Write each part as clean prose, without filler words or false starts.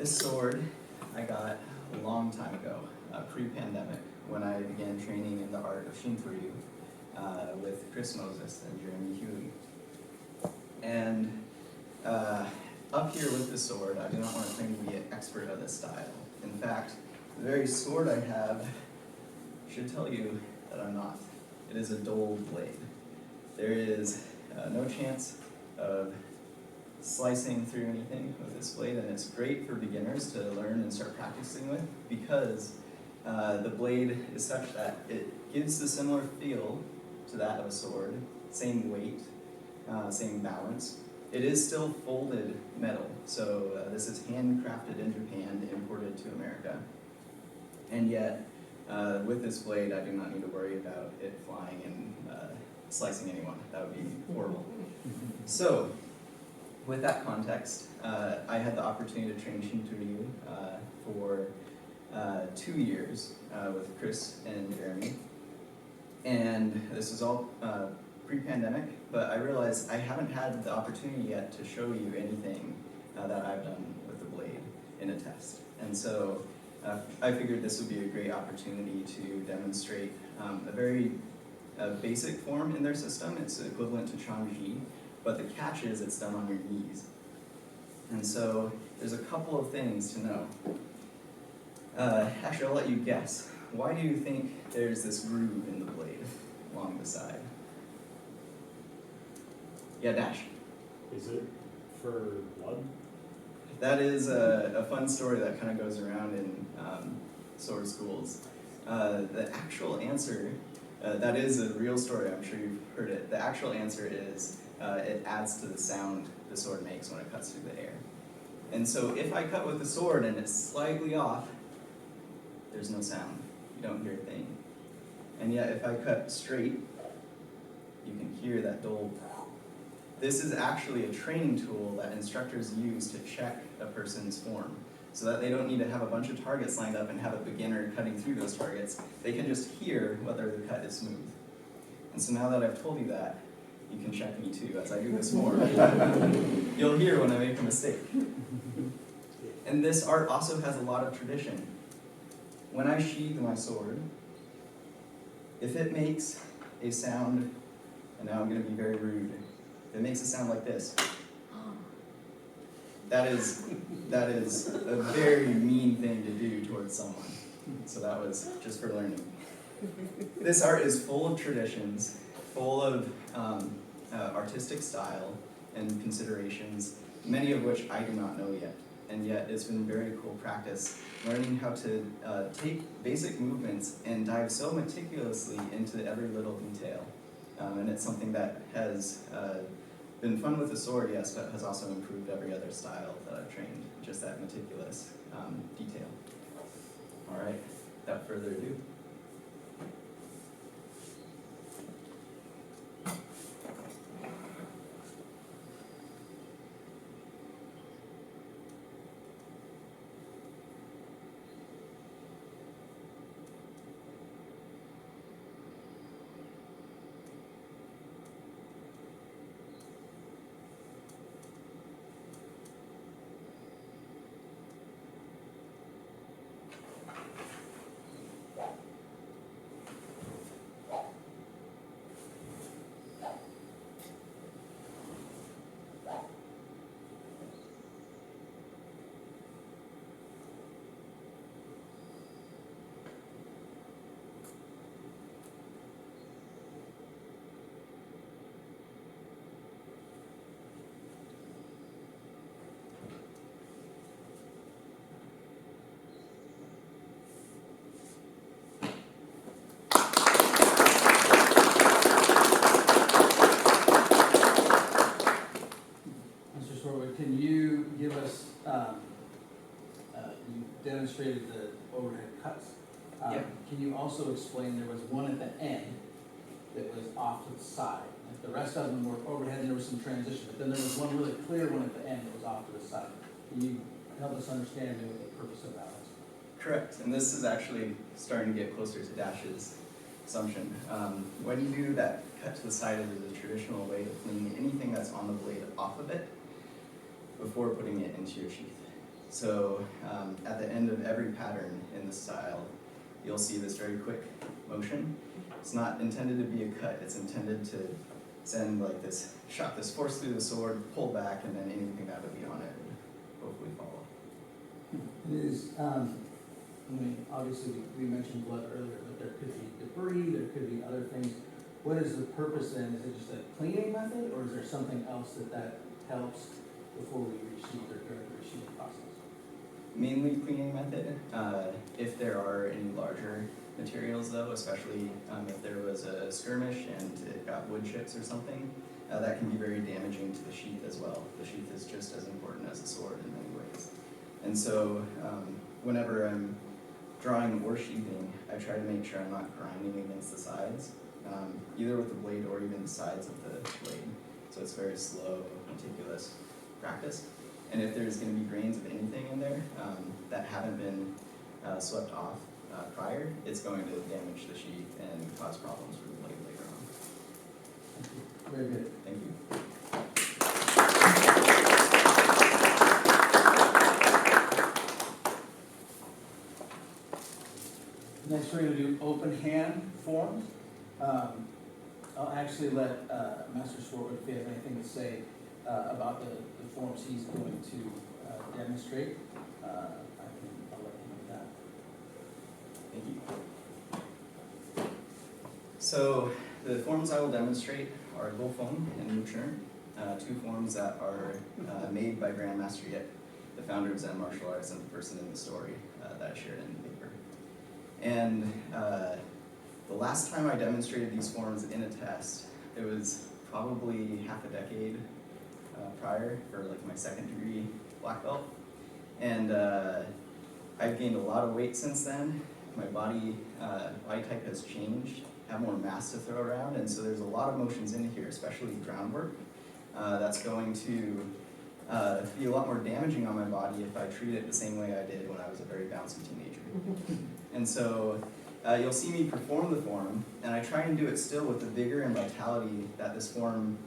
This sword I got a long time ago, pre-pandemic, when I began training in the art of Shintoryu with Chris Moses and Jeremy Huey. And up here with the sword, I do not want to claim to be an expert of this style. In fact, the very sword I have should tell you that I'm not. It is a dull blade. There is no chance of slicing through anything with this blade, and it's great for beginners to learn and start practicing with because the blade is such that it gives a similar feel to that of a sword, same weight, same balance. It is still folded metal, so this is handcrafted in Japan, imported to America, and yet with this blade I do not need to worry about it flying and slicing anyone. That would be horrible. So, with that context, I had the opportunity to train Shintoryu for 2 years with Chris and Jeremy. And this was all pre-pandemic, but I realized I haven't had the opportunity yet to show you anything that I've done with the blade in a test. And so I figured this would be a great opportunity to demonstrate a very basic form in their system. It's equivalent to Changji, but the catch is it's done on your knees. And so there's a couple of things to know. Actually, I'll let you guess. Why do you think there's this groove in the blade along the side? Yeah, Dash. Is it for blood? That is a fun story that kind of goes around in sword schools. The actual answer, that is a real story, I'm sure you've heard it. The actual answer is it adds to the sound the sword makes when it cuts through the air. And so if I cut with the sword and it's slightly off, there's no sound. You don't hear a thing. And yet if I cut straight, you can hear that dull. This is actually a training tool that instructors use to check a person's form, so that they don't need to have a bunch of targets lined up and have a beginner cutting through those targets. They can just hear whether the cut is smooth. And so now that I've told you that, you can check me too as I do this more. You'll hear when I make a mistake. And this art also has a lot of tradition. When I sheathe my sword, if it makes a sound, and now I'm going to be very rude, if it makes a sound like this, that is a very mean thing to do towards someone. So that was just for learning. This art is full of traditions, full of artistic style and considerations, many of which I do not know yet. And yet it's been very cool practice learning how to take basic movements and dive so meticulously into every little detail. And it's something that has been fun with the sword, yes, but has also improved every other style that I've trained, just that meticulous detail. All right, without further ado. Can you give us, you demonstrated the overhead cuts. Yeah. Can you also explain, there was one at the end that was off to the side. Like the rest of them were overhead and there was some transition, but then there was one really clear one at the end that was off to the side. Can you help us understand maybe what the purpose of that was? Correct, and this is actually starting to get closer to Dash's assumption. When you do that cut to the side, it is a traditional way to clean anything that's on the blade off of it before putting it into your sheath. So at the end of every pattern in the style, you'll see this very quick motion. It's not intended to be a cut, it's intended to send like this, shot this force through the sword, pull back, and then anything that would be on it would hopefully follow. It is, I mean, obviously, we mentioned blood earlier, but there could be debris, there could be other things. What is the purpose then? Is it just a cleaning method, or is there something else that helps before we resheath or during the resheathing process? Mainly cleaning method. If there are any larger materials though, especially if there was a skirmish and it got wood chips or something, that can be very damaging to the sheath as well. The sheath is just as important as the sword in many ways. And so whenever I'm drawing or sheathing, I try to make sure I'm not grinding against the sides, either with the blade or even the sides of the blade. So it's very slow, meticulous practice. And if there's going to be grains of anything in there that haven't been swept off prior, it's going to damage the sheath and cause problems for the blade later on. Very good. Thank you. Next, we're going to do open hand forms. I'll actually let Master Swartwood, if he has anything to say about the forms he's going to demonstrate. I'll let him do that. Thank you. So the forms I will demonstrate are Fung and Churn, two forms that are made by Grandmaster Yip, the founder of Zen martial arts and the person in the story that I shared in the paper. And the last time I demonstrated these forms in a test, it was probably half a decade prior for like my second degree black belt. And I've gained a lot of weight since then. My body type has changed, I have more mass to throw around, and so there's a lot of motions in here, especially groundwork, that's going to be a lot more damaging on my body if I treat it the same way I did when I was a very bouncy teenager. And so you'll see me perform the form, and I try and do it still with the vigor and vitality that this form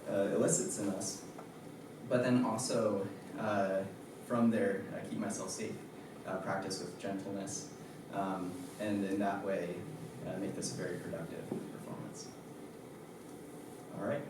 elicits in us, but then also from there keep myself safe, practice with gentleness, and in that way make this a very productive performance. All right.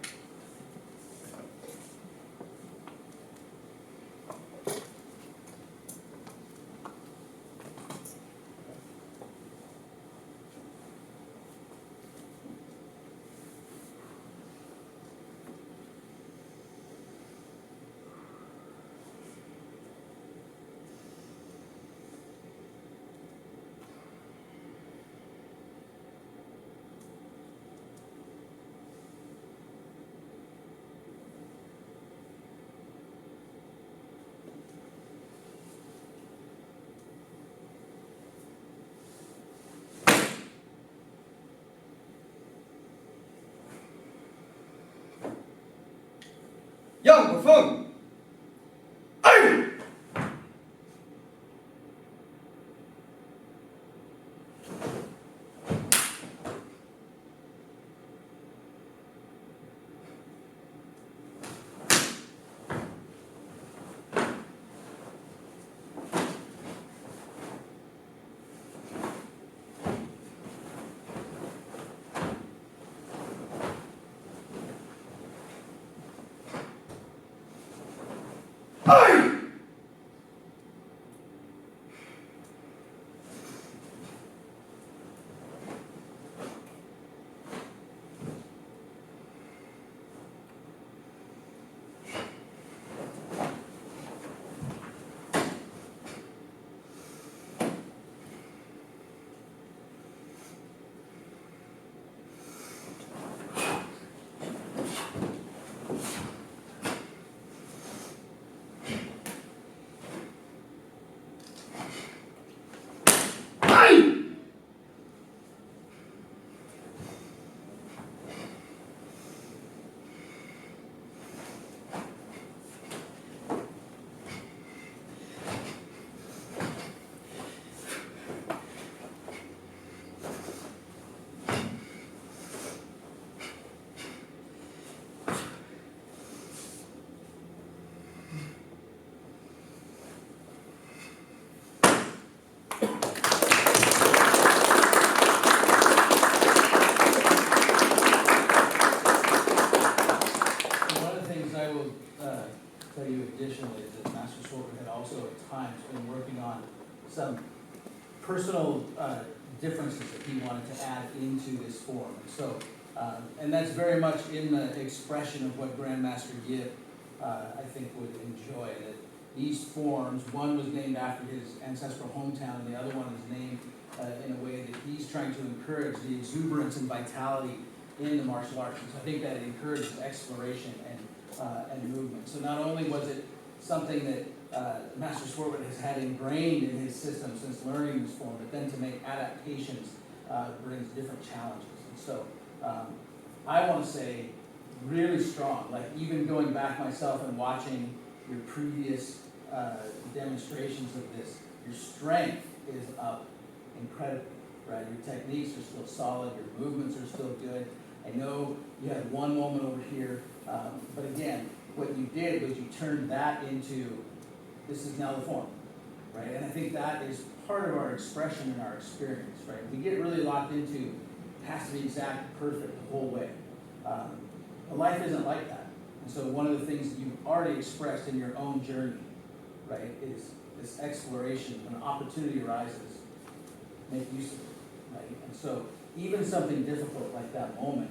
Young Fung! wanted to add into this form. And so, and that's very much in the expression of what Grandmaster Yip, I think, would enjoy. That these forms, one was named after his ancestral hometown, and the other one is named in a way that he's trying to encourage the exuberance and vitality in the martial arts. And so I think that it encourages exploration and movement. So not only was it something that Master Swartwood has had ingrained in his system since learning this form, but then to make adaptations brings different challenges. And so I want to say really strong, like even going back myself and watching your previous demonstrations of this, your strength is up incredibly, right? Your techniques are still solid, your movements are still good. I know you had one moment over here, but again, what you did was you turned that into, this is now the form, right? And I think that is part of our expression and our experience, right? We get really locked into, it has to be exact, perfect the whole way. But life isn't like that. And so one of the things that you've already expressed in your own journey, right, is this exploration. When an opportunity arises, make use of it, right? And so even something difficult like that moment,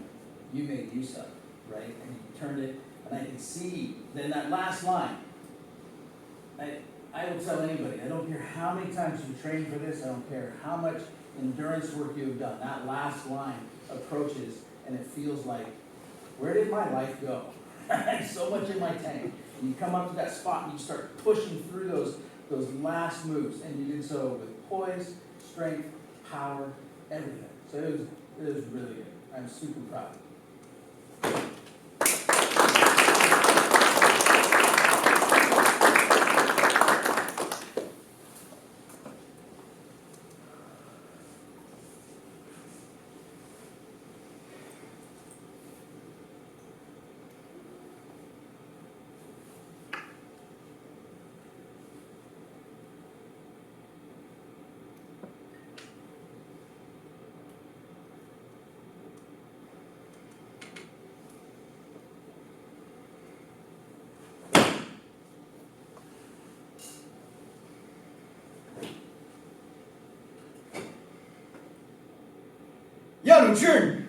you made use of, right? And you turned it, and I can see then that last line. I will tell anybody, I don't care how many times you've trained for this, I don't care how much endurance work you've done, that last line approaches and it feels like, where did my life go? So much in my tank. And you come up to that spot and you start pushing through those last moves, and you did so with poise, strength, power, everything. So it was really good. I'm super proud. Churn!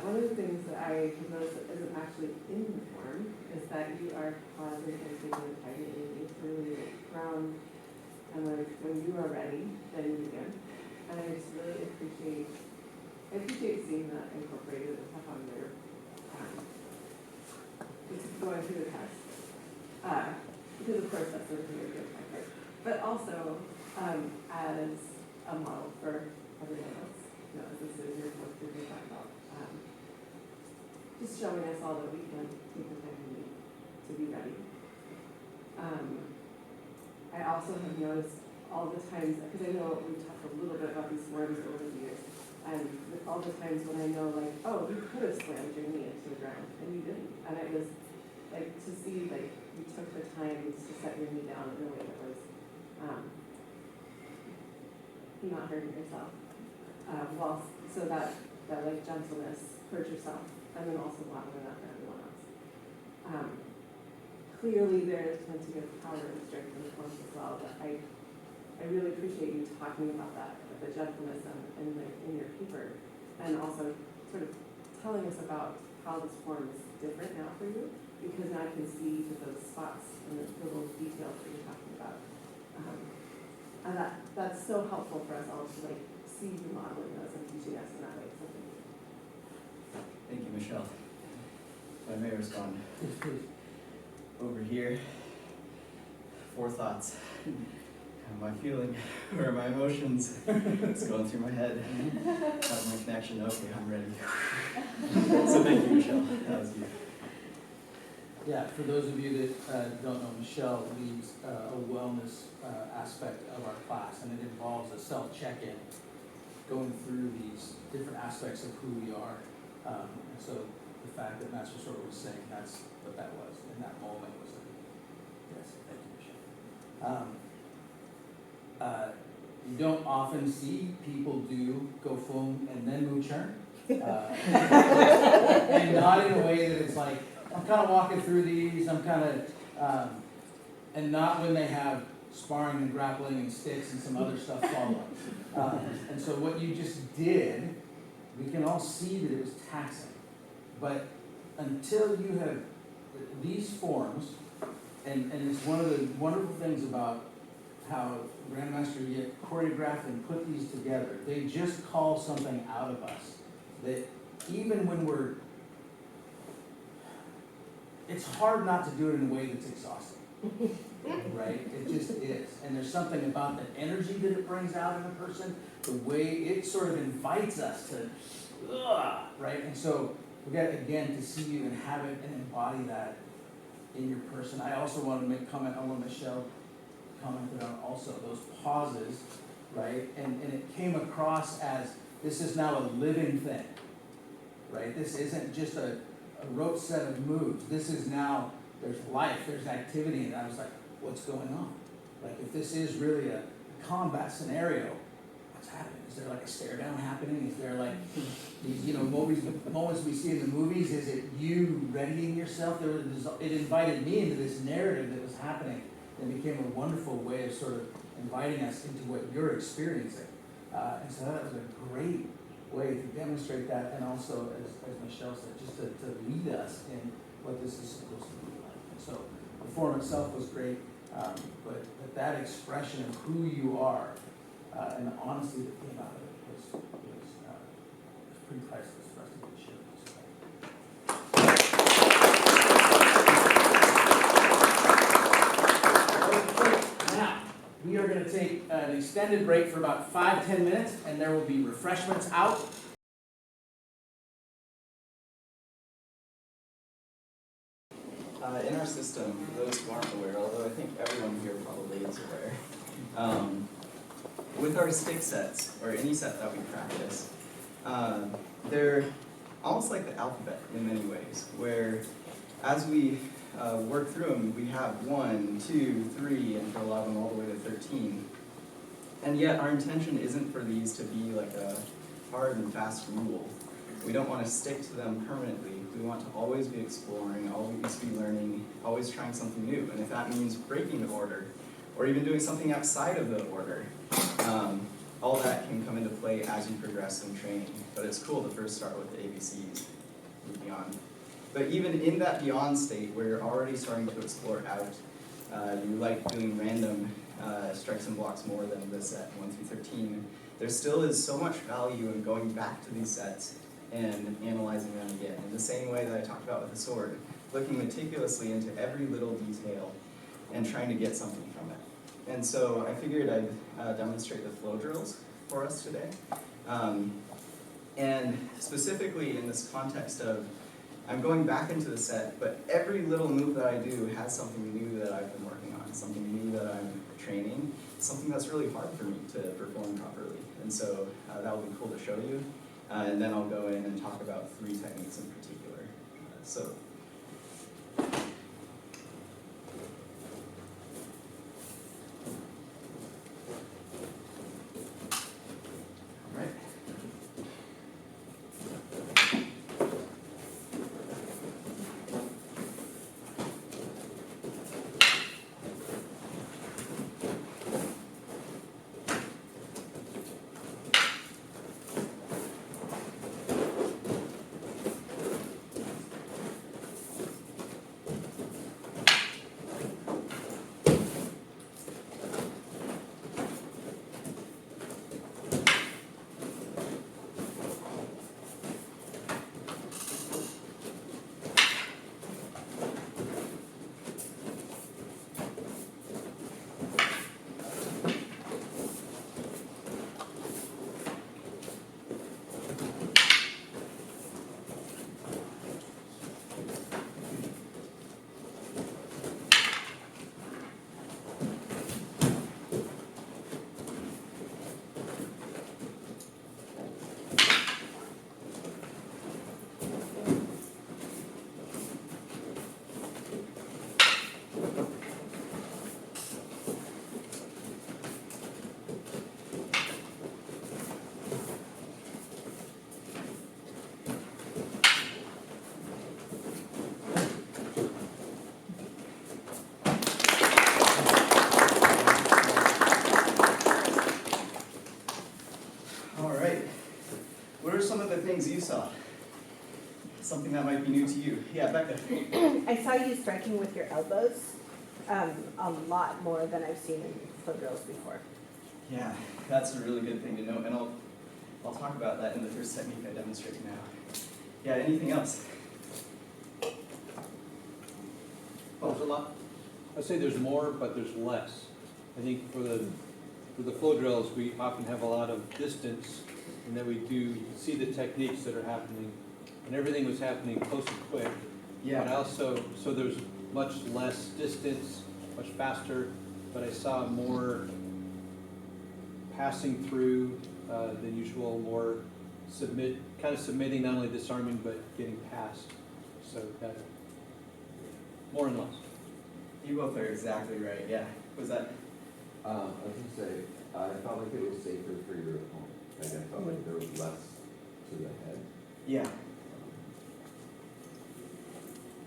One of the things that I have noticed that isn't actually in the form is that you are pausing and taking the time that you need to really ground, and when you are ready, then you begin. And I just really appreciate seeing that incorporated and stuff on your just going through the test. Because of course that's something you're doing my part. But also as a model for everyone else. You know, as this is your book you're talking about. Just showing us all that we can take the time we need to be ready. I also have noticed all the times, because I know we talked a little bit about these forms over the years, and with all the times when I know, like, oh, you could have slammed your knee into the ground, and you didn't. And it was like to see, like, you took the time to set your knee down in a way that was not hurting yourself. So that like gentleness towards yourself, and then also modeling that for everyone else. Clearly there is plenty of power and strength in the forms as well, but I really appreciate you talking about that, the gentleness in your paper, and also sort of telling us about how this form is different now for you, because now I can see to those spots and the little details that you're talking about. And that's so helpful for us all to like see you modeling those and teaching us in that way. So Thank you, Michelle. If I may respond. Over here, 4 thoughts. How am I feeling? Where are my emotions? It's going through my head. How's my connection? Okay, I'm ready. So thank you, Michelle. That was you. Yeah, for those of you that don't know, Michelle leads a wellness aspect of our class, and it involves a self-check-in, going through these different aspects of who we are. And so the fact that Master Sword was saying that's what that was in that moment was yes, thank you, Michelle. You don't often see people do go Fung and then move Churn. And not in a way that it's like, I'm kind of walking through these, I'm kind of, and not when they have sparring and grappling and sticks and some other stuff following. And so what you just did, we can all see that it was taxing. But until you have these forms, and it's one of the wonderful things about how Grandmaster get choreographed and put these together, they just call something out of us that even when we're, it's hard not to do it in a way that's exhausting, right? It just is. And there's something about the energy that it brings out in a person, the way it sort of invites us to, right? And so we got, again, to see you and have it and embody that in your person. I also want to make comment on what Michelle commented on also, those pauses, right? And it came across as, this is now a living thing, right? This isn't just a rote set of moves. This is now, there's life, there's activity, and I was like, what's going on? Like, if this is really a combat scenario, what's happening? Is there like a stare down happening? Is there like these, moments we see in the movies? Is it you readying yourself? It invited me into this narrative that was happening, and became a wonderful way of sort of inviting us into what you're experiencing. And so that was a great way to demonstrate that, and also, as Michelle said, just to lead us in what this is supposed to be like. And so the form itself was great, but that expression of who you are and the honesty that came out of it was pretty priceless for us to get shared with us. Okay, now we are going to take an extended break for about 5-10 minutes, and there will be refreshments out. In our system, for those who aren't aware, although I think everyone here probably is aware, with our stick sets, or any set that we practice, they're almost like the alphabet in many ways, where as we work through them, we have 1, 2, 3, and for a lot of them all the way to 13. And yet our intention isn't for these to be like a hard and fast rule. We don't want to stick to them permanently. We want to always be exploring, always be learning, always trying something new. And if that means breaking the order, or even doing something outside of the order, all that can come into play as you progress in training. But it's cool to first start with the ABCs, move beyond. But even in that beyond state, where you're already starting to explore out, you like doing random strikes and blocks more than the set 1 through 13, there still is so much value in going back to these sets and analyzing them again. In the same way that I talked about with the sword, looking meticulously into every little detail and trying to get something from it. And so I figured I'd demonstrate the flow drills for us today. And specifically in this context of, I'm going back into the set, but every little move that I do has something new that I've been working on, something new that I'm training, something that's really hard for me to perform properly. And so that will be cool to show you. And then I'll go in and talk about 3 techniques in particular. So saw. Something that might be new to you. Yeah, Becca. I saw you striking with your elbows a lot more than I've seen in flow drills before. Yeah, that's a really good thing to know, and I'll talk about that in the first technique I demonstrate now. Yeah, anything else? There's a lot. I'd say there's more, but there's less. I think for the flow drills, we often have a lot of distance, and then you can see the techniques that are happening, and everything was happening close and quick. But also, so there's much less distance, much faster, but I saw more passing through than usual, more kind of submitting, not only disarming, but getting past. So that, more and less. You both are exactly right, yeah. Was that? I was gonna say, I felt like it was safer for your opponent. Like I felt like there was less to the head. Yeah.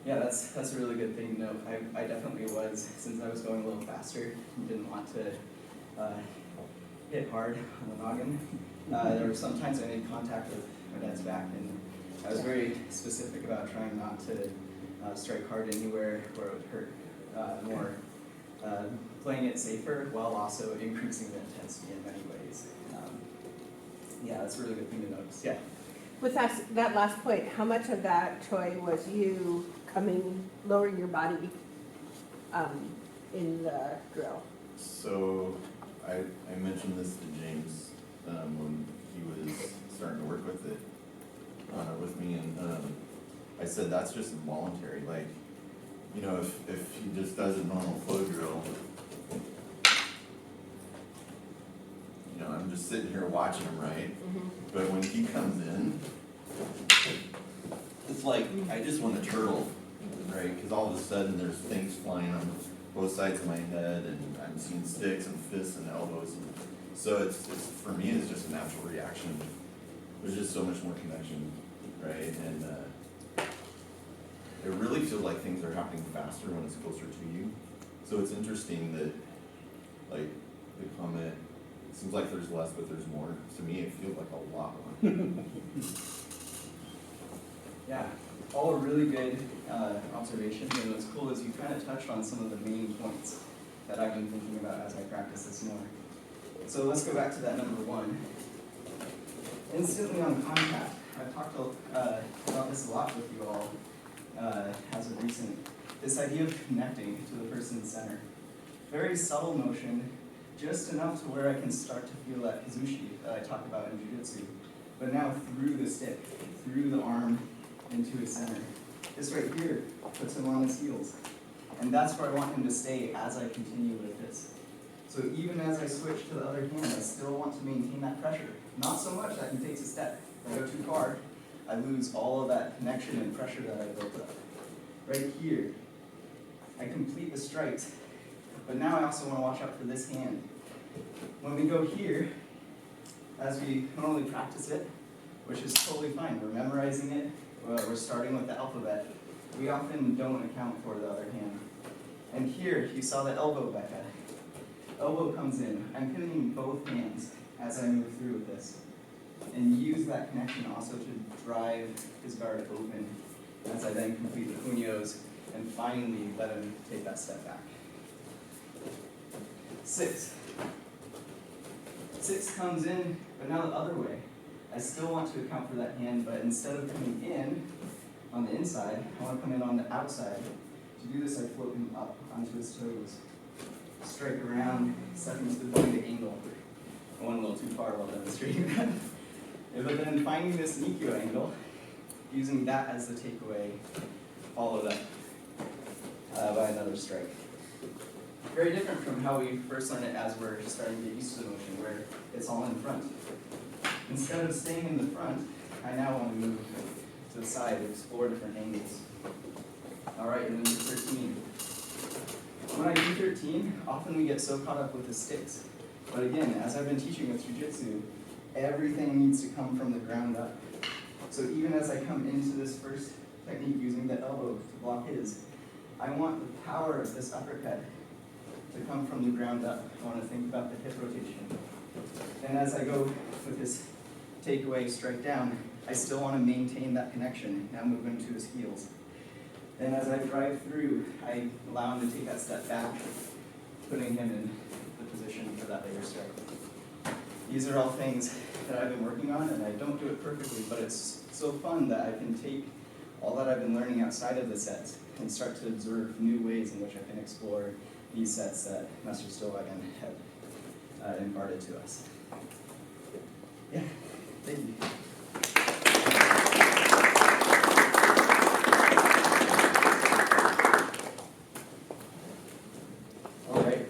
Yeah, that's a really good thing to know. I definitely was, since I was going a little faster, didn't want to hit hard on the noggin. There were some times I made contact with my dad's back, and I was very specific about trying not to strike hard anywhere where it would hurt more. Playing it safer while also increasing the intensity in many ways. Yeah, that's a really good thing to notice. Yeah. With that last point, how much of that, Troy, was you lowering your body in the drill? So I mentioned this to James when he was starting to work with it with me, and I said that's just involuntary. Like, you know, if he just does a normal flow drill, you know, I'm just sitting here watching him, right? Mm-hmm. But when he comes in, it's like I just want to turtle, right? Because all of a sudden there's things flying on both sides of my head, and I'm seeing sticks and fists and elbows. And so it's for me, it's just a natural reaction. There's just so much more connection, right? And it really feels like things are happening faster when it's closer to you. So it's interesting that, like, the comment, it seems like there's less, but there's more. To me, it feels like a lot more. Yeah, all really good observations, and what's cool is you kind of touched on some of the main points that I've been thinking about as I practice this more. So let's go back to that number one. Instantly on contact. I've talked about this a lot with you all as of recent. This idea of connecting to the person's center. Very subtle motion, just enough to where I can start to feel that kizushi that I talk about in jiu-jitsu, but now through the stick, through the arm, into his center. This right here puts him on his heels. And that's where I want him to stay as I continue with this. So even as I switch to the other hand, I still want to maintain that pressure. Not so much that he takes a step. If I go too far, I lose all of that connection and pressure that I built up. Right here, I complete the strikes, but now I also want to watch out for this hand. When we go here, as we normally practice it, which is totally fine, we're memorizing it, we're starting with the alphabet, we often don't account for the other hand. And here, you saw the elbow, Becca. Elbow comes in. I'm pinning both hands as I move through with this. And use that connection also to drive his guard open as I then complete the puños and finally let him take that step back. 6. 6 comes in, but now the other way. I still want to account for that hand, but instead of coming in on the inside, I want to come in on the outside. To do this, I float him up onto his toes. Strike around, set him to the angle. I went a little too far while demonstrating that. But then finding this Nikyo angle, using that as the takeaway, followed up by another strike. Very different from how we first learned it as we're starting to get used to the motion, where it's all in front. Instead of staying in the front, I now want to move to the side, explore different angles. All right, and then 13. When I do 13, often we get so caught up with the sticks. But again, as I've been teaching with jiu-jitsu, everything needs to come from the ground up. So even as I come into this first technique using the elbow to block his, I want the power of this uppercut to come from the ground up. I want to think about the hip rotation. And as I go with this takeaway strike down, I still want to maintain that connection, now move him to his heels. And as I drive through, I allow him to take that step back, putting him in the position for that later strike. These are all things that I've been working on, and I don't do it perfectly, but it's so fun that I can take all that I've been learning outside of the sets and start to observe new ways in which I can explore these sets that Master Stillwagon had imparted to us. Yeah, thank you. All right.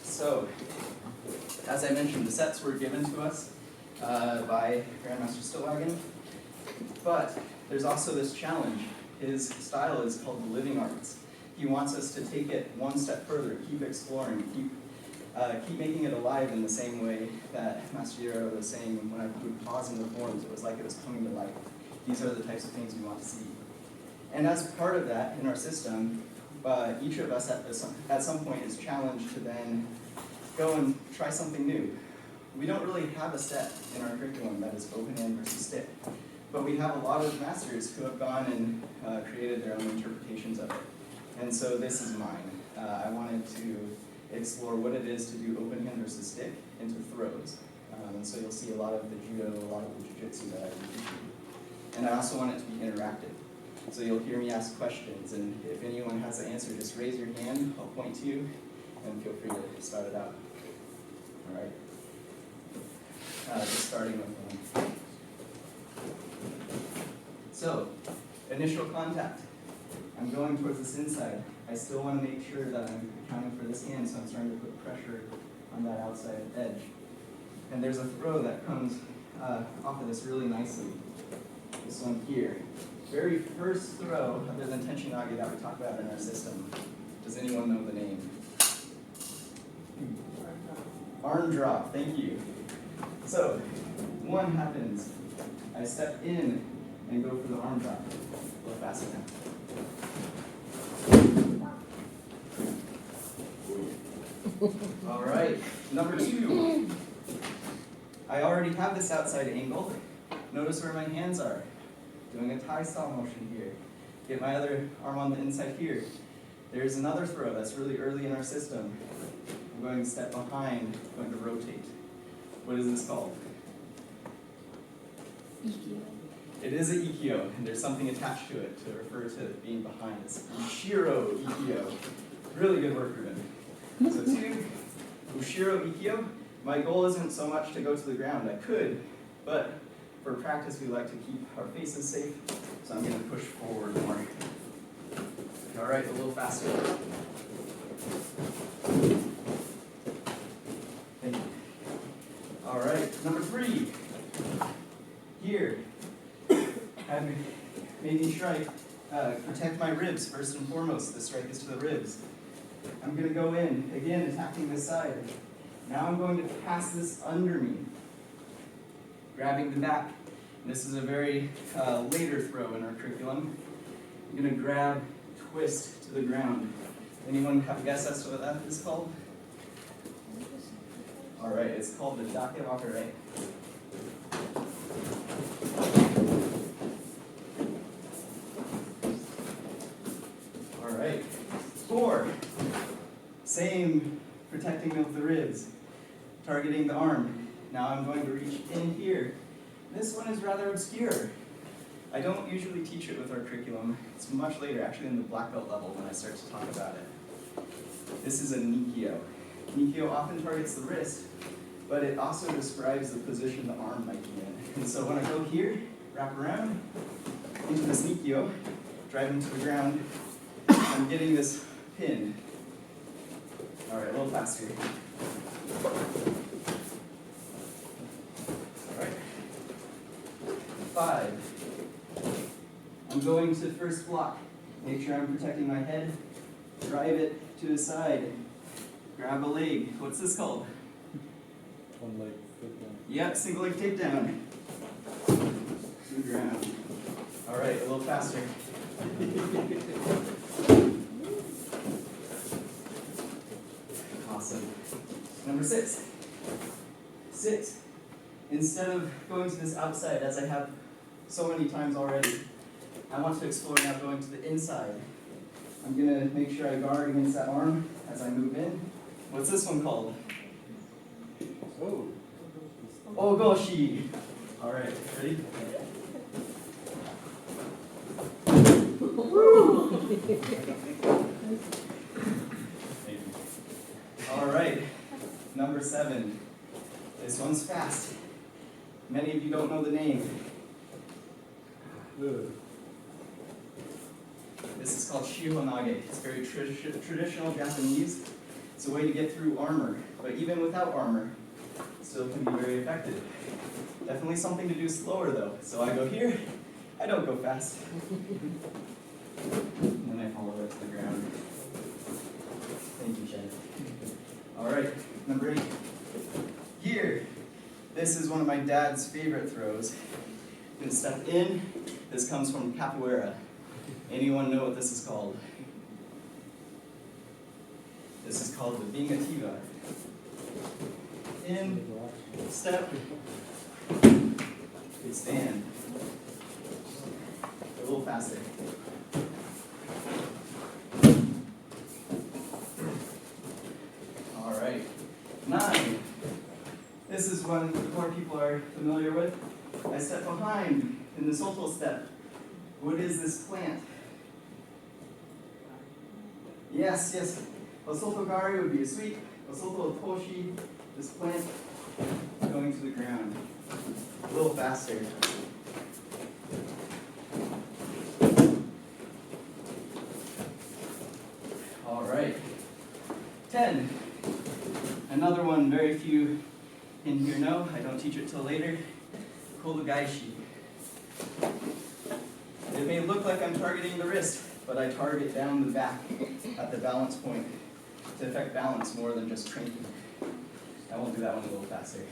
So, as I mentioned, the sets were given to us by Grandmaster Stillwagon, but there's also this challenge. His style is called the living arts. He wants us to take it one step further, keep exploring, keep making it alive in the same way that Master Yero was saying when I would pause in the forms, it was like it was coming to life. These are the types of things we want to see. And as part of that in our system, each of us at some point is challenged to then go and try something new. We don't really have a set in our curriculum that is open hand versus stick, but we have a lot of masters who have gone and created their own interpretations of it. And so this is mine. I wanted to explore what it is to do open hand versus stick into throws. And so you'll see a lot of the judo, a lot of the jiu-jitsu that I teach you. And I also want it to be interactive. So you'll hear me ask questions, and if anyone has an answer, just raise your hand, I'll point to you, and feel free to start it out. All right? Just starting with one. So, initial contact. I'm going towards this inside. I still want to make sure that I'm accounting for this hand, so I'm starting to put pressure on that outside edge. And there's a throw that comes off of this really nicely. This one here. Very first throw of the Tenchinage that we talk about in our system. Does anyone know the name? Arm drop, thank you. So, one happens. I step in and go for the arm drop. A little faster now. All right, number 2. I already have this outside angle. Notice where my hands are. Doing a Thai style motion here. Get my other arm on the inside here. There's another throw that's really early in our system. I'm going to step behind, going to rotate. What is this called? Ikkyo. It is an ikkyo, and there's something attached to it to refer to being behind. It's Ushiro ikkyo. Really good work, Ruben. So 2, Ushiro ikkyo. My goal isn't so much to go to the ground. I could, but for practice, we like to keep our faces safe, so I'm going to push forward more. All right, a little faster. Thank you. All right, number 3. Here, I'm making sure I protect my ribs first and foremost. The strike is to the ribs. I'm going to go in, again, attacking this side. Now I'm going to pass this under me, grabbing the back. And this is a very later throw in our curriculum. I'm going to grab, twist to the ground. Anyone have a guess as to what that is called? All right, it's called the Dake Wakare. All right, 4. Same protecting of the ribs, targeting the arm. Now I'm going to reach in here. This one is rather obscure. I don't usually teach it with our curriculum. It's much later, actually in the black belt level when I start to talk about it. This is a Nikkyo. Nikkyo often targets the wrist, but it also describes the position the arm might be in. And so when I go here, wrap around into this Nikkyo, drive him to the ground, I'm getting this pin. All right, a little faster. All right. 5. I'm going to first block. Make sure I'm protecting my head. Drive it to the side. Grab a leg. What's this called? One leg, foot down. Yep, single leg takedown. To the ground. All right, a little faster. Awesome. Number 6. instead of going to this outside as I have so many times already, I want to explore now going to the inside. I'm gonna make sure I guard against that arm as I move in. What's this one called? Oh. Ogoshi. All right, ready? All right, number 7. This one's fast. Many of you don't know the name. Ugh. This is called shihonage. It's very traditional Japanese. It's a way to get through armor, but even without armor, it still can be very effective. Definitely something to do slower though. So I go here, I don't go fast. And then I follow it to the ground. Thank you, Chad. All right, number 8. Here, this is one of my dad's favorite throws. I'm gonna step in. This comes from capoeira. Anyone know what this is called? This is called the vingativa. In, step, good stand. A little faster. All right, 9. This is one more people are familiar with. I step behind in the soto step. What is this plant? Yes, yes. A sotogari would be a sweep. A soto toshi, this plant going to the ground. A little faster. All right. 10. Another one very few in here know. I don't teach it till later. Kolugaishi. It may look like I'm targeting the wrist, but I target down the back at the balance point to affect balance more than just cranking. I won't do that one a little faster.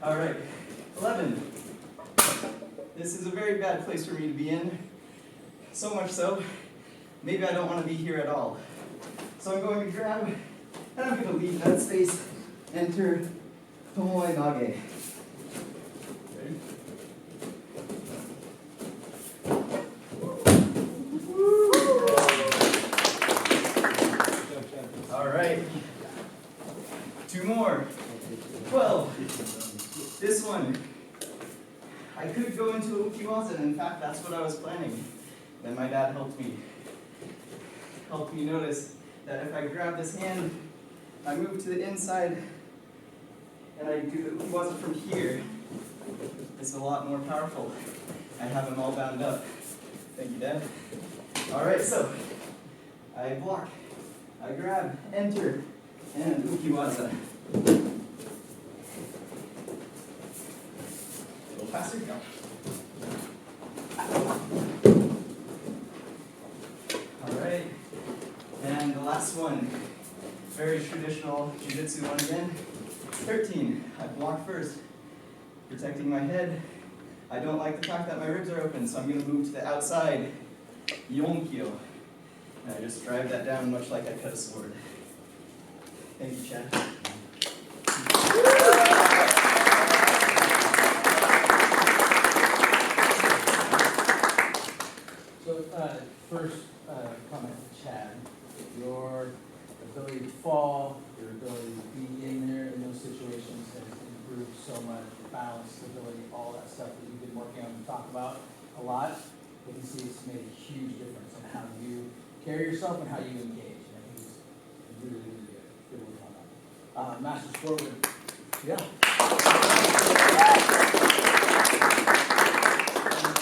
All right, 11. This is a very bad place for me to be in. So much so, maybe I don't want to be here at all. So I'm going to grab, and I'm going to leave that space, enter Tomoe Nage. Ready? All right. 2 more. 12. This one. I could go into Kukkiwon, and in fact, that's what I was planning. Then my dad helped me notice that if I grab this hand, I move to the inside, and I do the Kukkiwon from here, it's a lot more powerful. I have them all bound up. Thank you, Dad. All right, so I block, I grab, enter, and Ukiwaza. A little faster, go. All right, and the last one, very traditional Jiu-jitsu one again. 13, I block first, protecting my head. I don't like the fact that my ribs are open, so I'm going to move to the outside, yonkyo. And I just drive that down much like I cut a sword. Thank you, Chad. So, first comment to Chad, your ability to fall, your ability to be in there in those situations has improved so much, balance, stability, all that stuff that you've been working on and talk about a lot. You can see it's made a huge difference in how you carry yourself and how you engage. And I think it's really, really good. Good work on that. Master Swartwood. Yeah.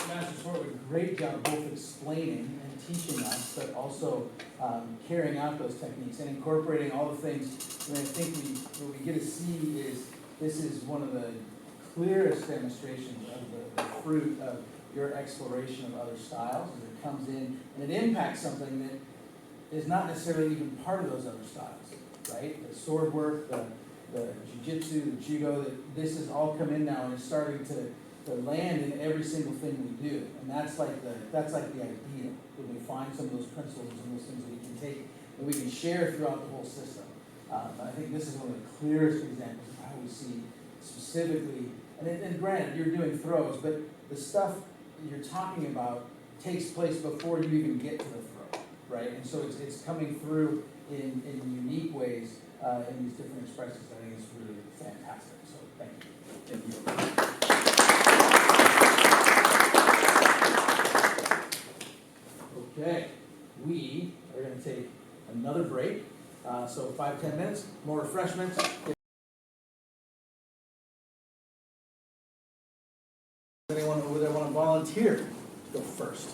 Master Swartwood, great job both explaining and teaching us, but also carrying out those techniques and incorporating all the things. And I think what we get to see is this is one of the clearest demonstrations of the fruit of your exploration of other styles as it comes in and it impacts something that is not necessarily even part of those other styles, right? The sword work, the jiu-jitsu, the judo, that this has all come in now and is starting to land in every single thing we do. And that's like the idea, when we find some of those principles and those things that we can take and we can share throughout the whole system. I think this is one of the clearest examples of how we see specifically, and granted, you're doing throws, but the stuff you're talking about takes place before you even get to the throw, right? And so it's coming through in unique ways in these different expressions. I think it's really fantastic, so thank you. Thank you. Okay, we are gonna take another break, so 5-10 minutes, more refreshments. Does anyone over there want to volunteer to go first?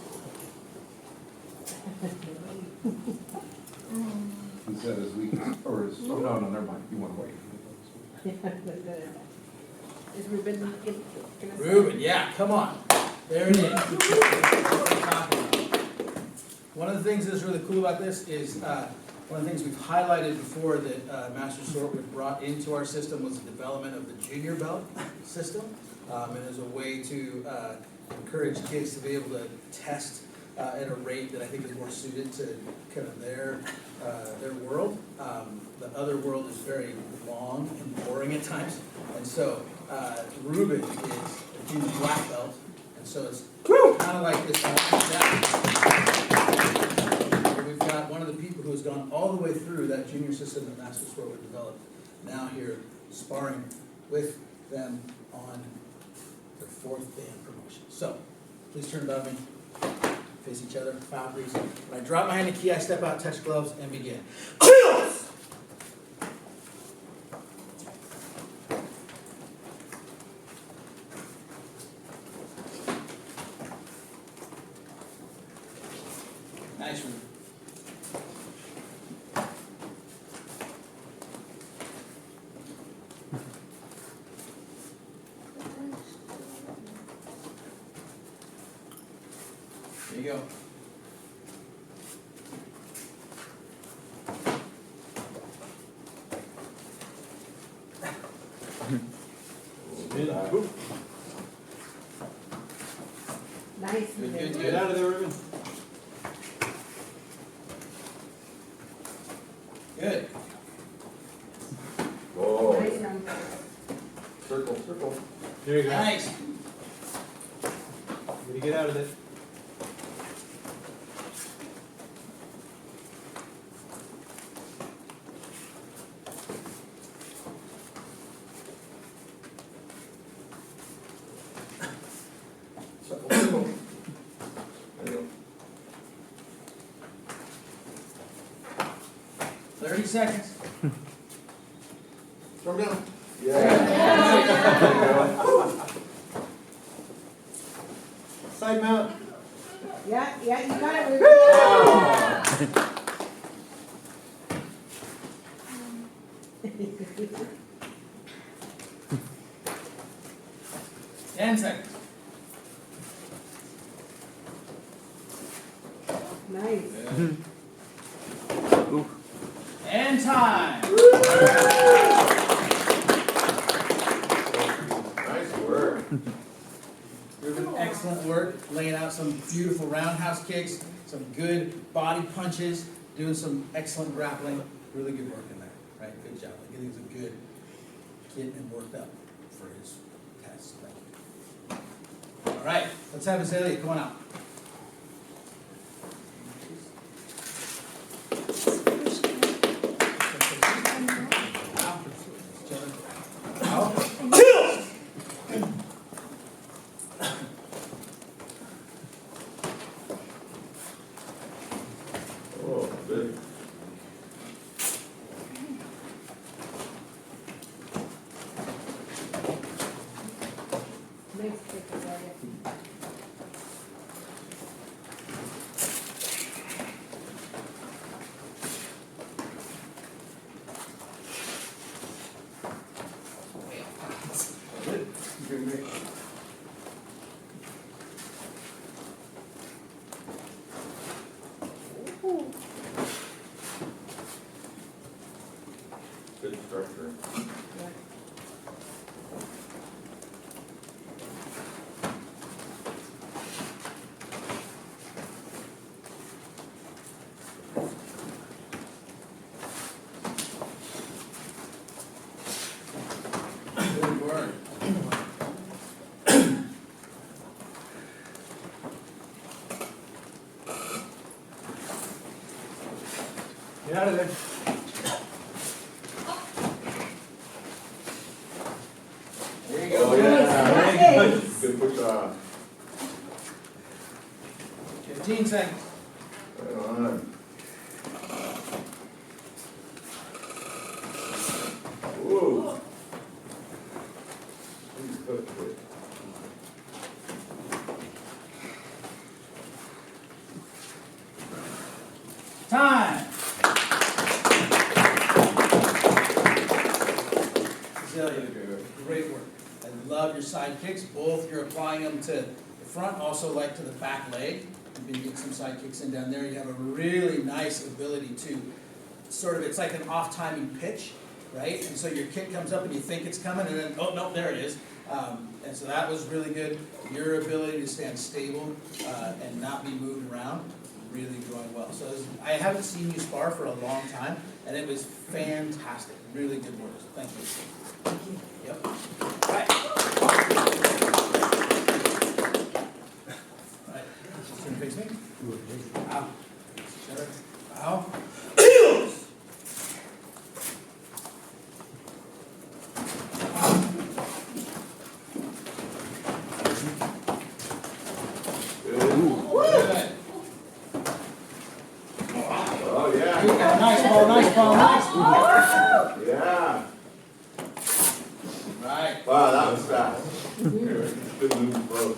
He said his week, or his, oh, no, never mind, you want to wait. Is Ruben gonna say? Ruben, yeah, come on. There it is. That's what I'm talking about. One of the things that's really cool about this is, one of the things we've highlighted before that Master Swartwood brought into our system was the development of the junior belt system. And as a way to encourage kids to be able to test at a rate that I think is more suited to kind of their world. The other world is very long and boring at times. And so Ruben is a junior black belt. And so it's kind of like this. We've got one of the people who has gone all the way through that junior system that Master Swartwood developed, now here sparring with them on their 4th day of promotion. So, please turn above me, face each other, boundaries. When I drop my hand in key, I step out, touch gloves, and begin. Nice, Ruben. There you go. Nice. Good, Ruben. good, Get good. out of there, Ruben. Good. Whoa, Nice round. circle, circle. There you go. Nice. Way to get out of it. Circle, circle. There you go. 30 seconds. Throw down. Side mount. Yeah, you got it, Ruben. 10 seconds. Nice. And time. Nice work. Ruben, excellent work, laying out some beautiful roundhouse kicks, some good body punches, doing some excellent grappling. Really good work in there, right? Good job. I think he's a good kid and worked up for his test. Thank you. All right, let's have Azalea. Come on out. Oh, good. Nice kick, Azalea. Good structure. Yeah. Good work. Get out of there. There you go. Oh, yeah. Very good. Good push off. 15 seconds. Right on. Whoa. He's cooked it. Time. Azalea, great work. I love your side kicks. Both you're applying them to the front, also like to the back leg. You've been getting some side kicks in down there. You have a really nice ability to sort of, it's like an off-timing pitch, right? And so your kick comes up and you think it's coming and then, oh, no, there it is. And so that was really good. Your ability to stand stable and not be moved around, really going well. So I haven't seen you spar for a long time, and it was fantastic. Really good work. Thank you. Thank you. Yep. All right. All right. Turn face me. Ow. Sure. Ow. Oh, yeah. Nice ball, nice ball, nice ball. Yeah. Right. Wow, that was fast. Good move, both.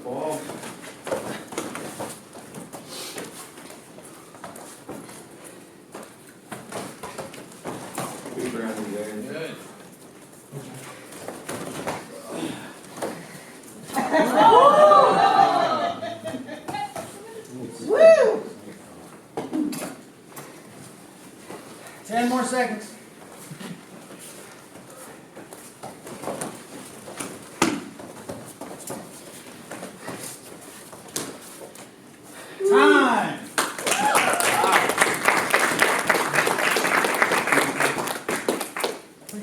Ball. Good grounding game. Good. Woo! 10 more seconds. Time.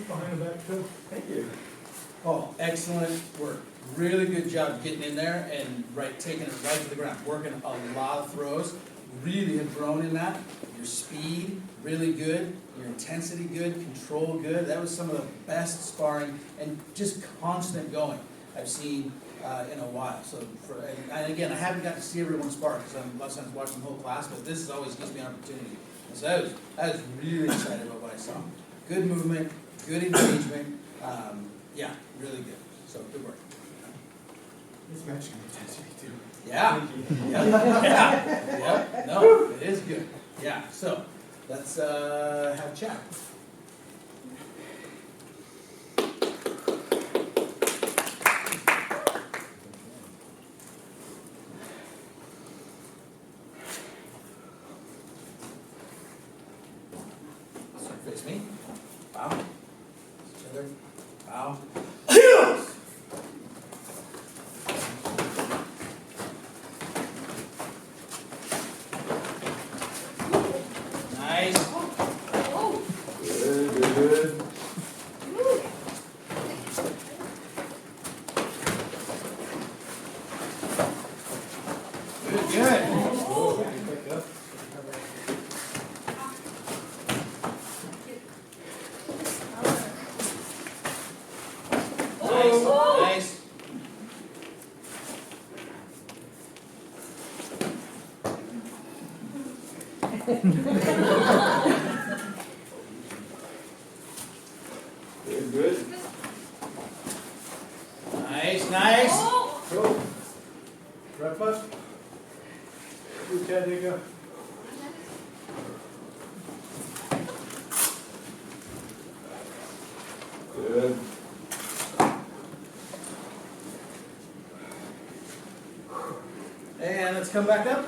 Behind the back too. Thank you. Oh, excellent work. Really good job getting in there and taking it right to the ground. Working a lot of throws. Really have grown in that. Your speed, really good. Your intensity, good. Control, good. That was some of the best sparring and just constant going I've seen in a while. So, and again, I haven't got to see everyone spar because I'm lots of times watching the whole class, but this is always gives me an opportunity. And so I was really excited about what I saw. Good movement, good engagement. Yeah, really good. So good work. It's matching intensity too. Yeah. Yeah. No, it is good. Yeah. So let's have a chat. Start face me. Bow. Each other. Bow. Nice. Good, good, good. Good, good. Nice, nice. Good, good. Nice, nice. Go. Wrap up. Good, Chad, there you go. Good. And let's come back up.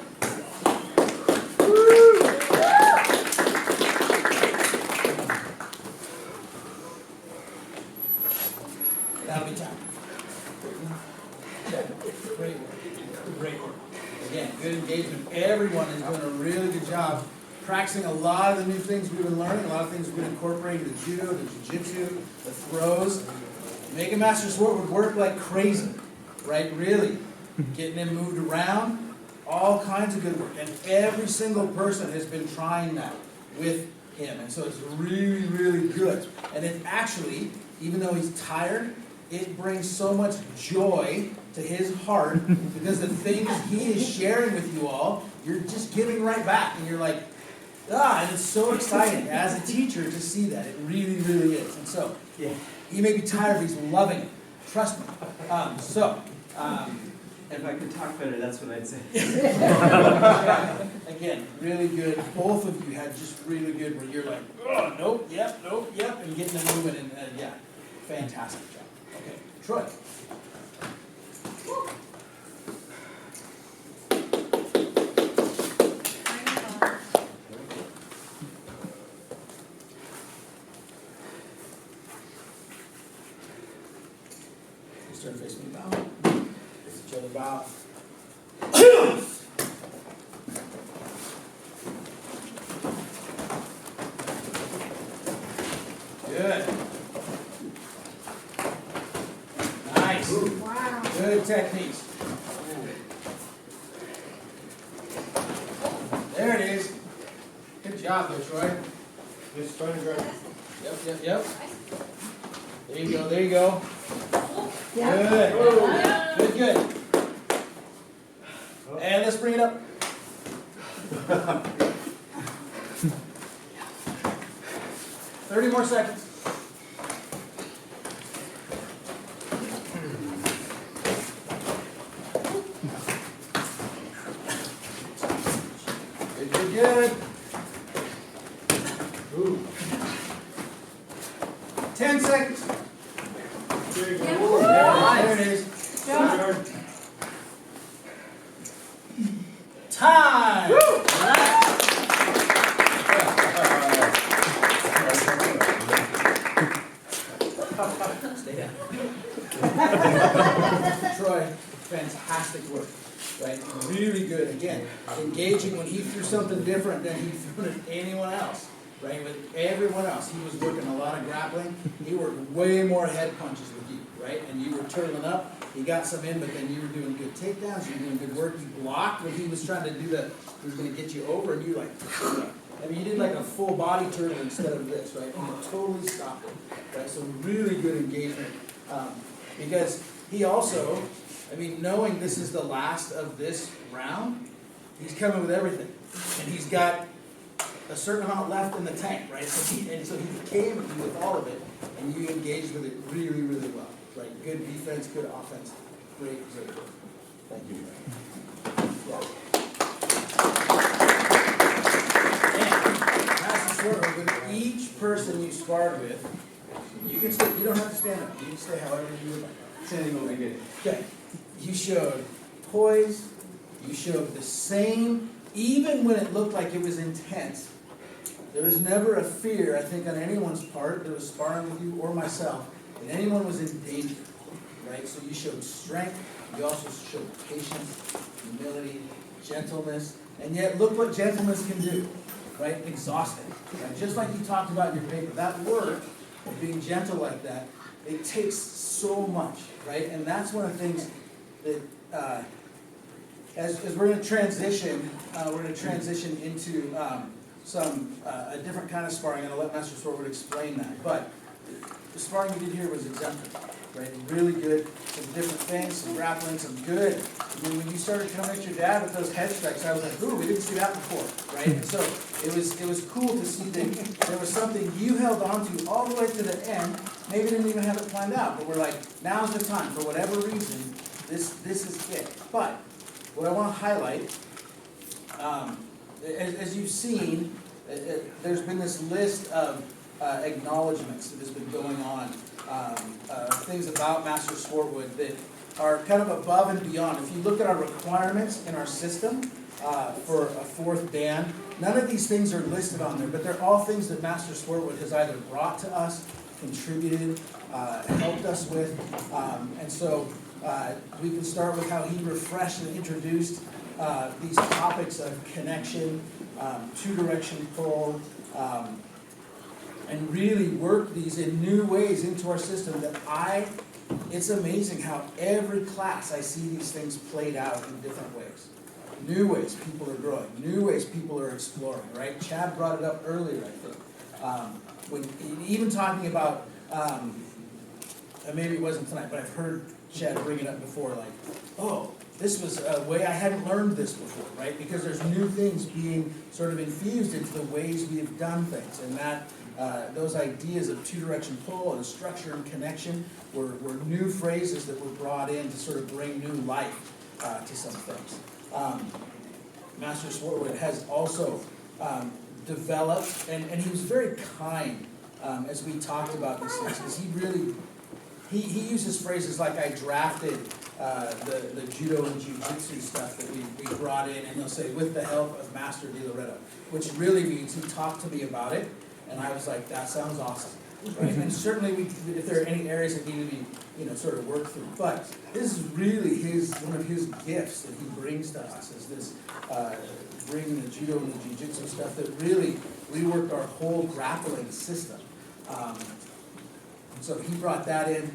That'll be time. Great work. Great work. Again, good engagement. Everyone is doing a really good job practicing a lot of the new things we've been learning, a lot of things we've been incorporating, the judo, the jiu-jitsu, the throws. Making Master Swartwood work like crazy, right? Really. Getting him moved around, all kinds of good work. And every single person has been trying that with him. And so it's really, really good. And it actually, even though he's tired, it brings so much joy to his heart because the things he is sharing with you all, you're just giving right back. And you're like, and it's so exciting as a teacher to see that. It really, really is. And so, he may be tired, but he's loving it. Trust me. If I could talk better, that's what I'd say. Again, really good. Both of you had just really good where you're like, oh, nope, yep, and getting the movement, and yeah, fantastic job. Okay, Troy. Turn face me down. Face each other bow. Good. Nice. Wow. Good techniques. There it is. Good job there, Troy. Just trying to grab. Yep. There you go. Yeah. Good. And let's bring it up. 30 more seconds. Good. Ooh. 10 seconds. There you go. There it is. Time. Stay down. Troy, fantastic work. Right? Really good. Again, engaging when he threw something different than he threw at anyone else. Right? With everyone else, he was working a lot of grappling. He worked way more head punches with you, right? And you were turtling up. He got some in, but then you were doing good takedowns. You were doing good work. You blocked when he was trying to do the. He was going to get you over, and you like. I mean, you did like a full body turtle instead of this, right? And you totally stopped it, right? So really good engagement, because he also, I mean, knowing this is the last of this round, he's coming with everything, and he's got a certain amount left in the tank, right? So he came at you with all of it, and you engaged with it really, really well, right? Good defense, good offense, great work. Thank you. Yeah. With each person you sparred with, you can stay, you don't have to stand up. You can stay however you would like. Standing will be good. Okay. You showed poise. You showed the same, even when it looked like it was intense. There was never a fear, I think, on anyone's part that was sparring with you or myself, that anyone was in danger. Right? So you showed strength. You also showed patience, humility, gentleness, and yet look what gentleness can do. Right? Exhausting. Right? Just like you talked about in your paper, that work of being gentle like that, it takes so much, right? And that's one of the things that, as we're going to transition, into a different kind of sparring, and I'll let Master Swartwood explain that. But the sparring we did here was exemplary, right? Really good, some different things, some grappling, some good. I mean, when you started coming at your dad with those head strikes, I was like, ooh, we didn't see that before, right? And so it was cool to see that there was something you held on to all the way to the end. Maybe didn't even have it planned out, but we're like, now's the time. For whatever reason, this is it. But what I want to highlight, as you've seen, there's been this list of acknowledgements that has been going on, things about Master Swartwood that are kind of above and beyond. If you look at our requirements in our system for a fourth dan, none of these things are listed on there, but they're all things that Master Swartwood has either brought to us, contributed, helped us with, and so we can start with how he refreshed and introduced these topics of connection, two-direction pull, and really work these in new ways into our system that it's amazing how every class I see these things played out in different ways. New ways people are growing, new ways people are exploring, right? Chad brought it up earlier, I think. When even talking about, and maybe it wasn't tonight, but I've heard Chad bring it up before, like, oh, this was a way I hadn't learned this before, right? Because there's new things being sort of infused into the ways we have done things, and that those ideas of two-direction pull and structure and connection were new phrases that were brought in to sort of bring new life to some things. Master Swartwood has also developed, and he was very kind as we talked about these things, because he really, he uses phrases like, I drafted the judo and jiu-jitsu stuff that we brought in, and he'll say, with the help of Master Di Loretto, which really means he talked to me about it, and I was like, that sounds awesome, right? And certainly if there are any areas that need to be, sort of worked through, but this is really one of his gifts that he brings to us, is this bringing the judo and the jiu-jitsu stuff that really reworked our whole grappling system. And so he brought that in,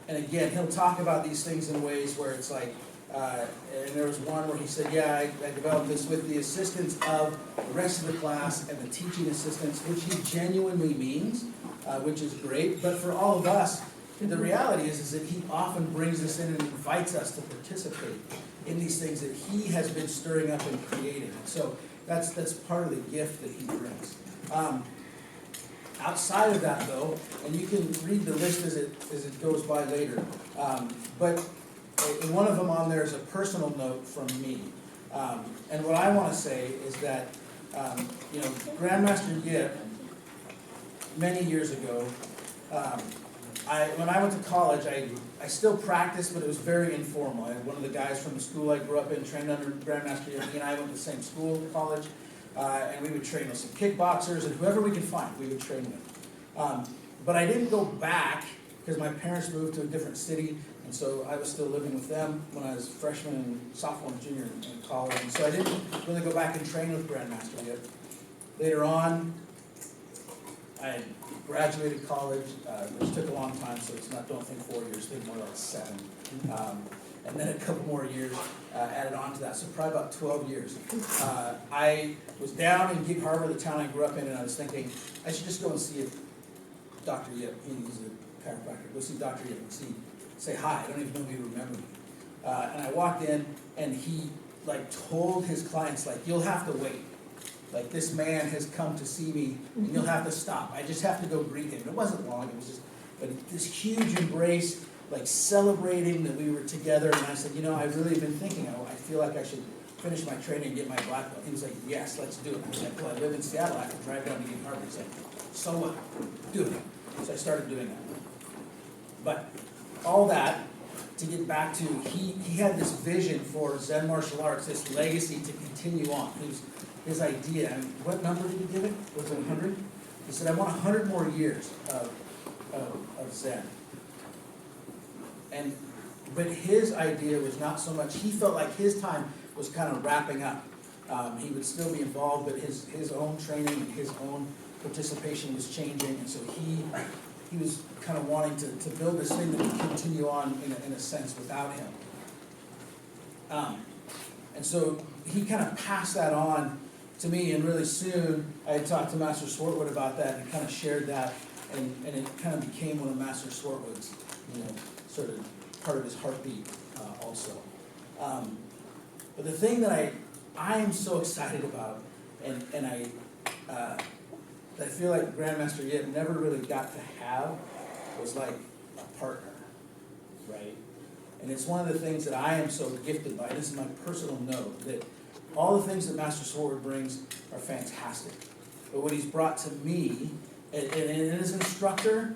and again, he'll talk about these things in ways where it's like, and there was one where he said, yeah, I developed this with the assistance of the rest of the class and the teaching assistants, which he genuinely means, which is great. But for all of us, the reality is that he often brings us in and invites us to participate in these things that he has been stirring up and creating. And so that's part of the gift that he brings. Outside of that, though, and you can read the list as it goes by later, but one of them on there is a personal note from me. And what I want to say is that, Grandmaster Yip, many years ago, when I went to college, I still practiced, but it was very informal. I had one of the guys from the school I grew up in trained under Grandmaster Yip. He and I went to the same school, college, and we would train with some kickboxers and whoever we could find, we would train with. But I didn't go back because my parents moved to a different city, and so I was still living with them when I was freshman and sophomore and junior in college. And so I didn't really go back and train with Grandmaster Yip. Later on, I had graduated college, which took a long time, so don't think 4 years, think more like 7. And then a couple more years added on to that, so probably about 12 years. I was down in Gig Harbor, the town I grew up in, and I was thinking, I should just go and see Dr. Yip. He's a chiropractor. Go see Dr. Yip and say hi. I don't even know if he remembered me. And I walked in, and he told his clients, you'll have to wait. This man has come to see me, and you'll have to stop. I just have to go greet him. It wasn't long, it was just, but this huge embrace, celebrating that we were together. And I said, I've really been thinking, I feel like I should finish my training and get my black belt. He was like, yes, let's do it. I was like, well, I live in Seattle, I have to drive down to Gig Harbor. He's like, so what? Do it. So I started doing that. But all that, to get back to, he had this vision for Zen martial arts, this legacy to continue on. His idea, and what number did he give it? Was it 100? He said, I want 100 more years of Zen. But his idea was not so much, he felt like his time was kind of wrapping up. He would still be involved, but his own training and his own participation was changing, and so he was kind of wanting to build this thing that would continue on in a sense without him. And so he kind of passed that on to me, and really soon I had talked to Master Swartwood about that and kind of shared that, and it kind of became one of Master Swartwood's, sort of part of his heartbeat also. But the thing that I am so excited about, and I feel like Grandmaster Yip never really got to have, was a partner, right? And it's one of the things that I am so gifted by. This is my personal note, that all the things that Master Swartwood brings are fantastic. But what he's brought to me, and as an instructor,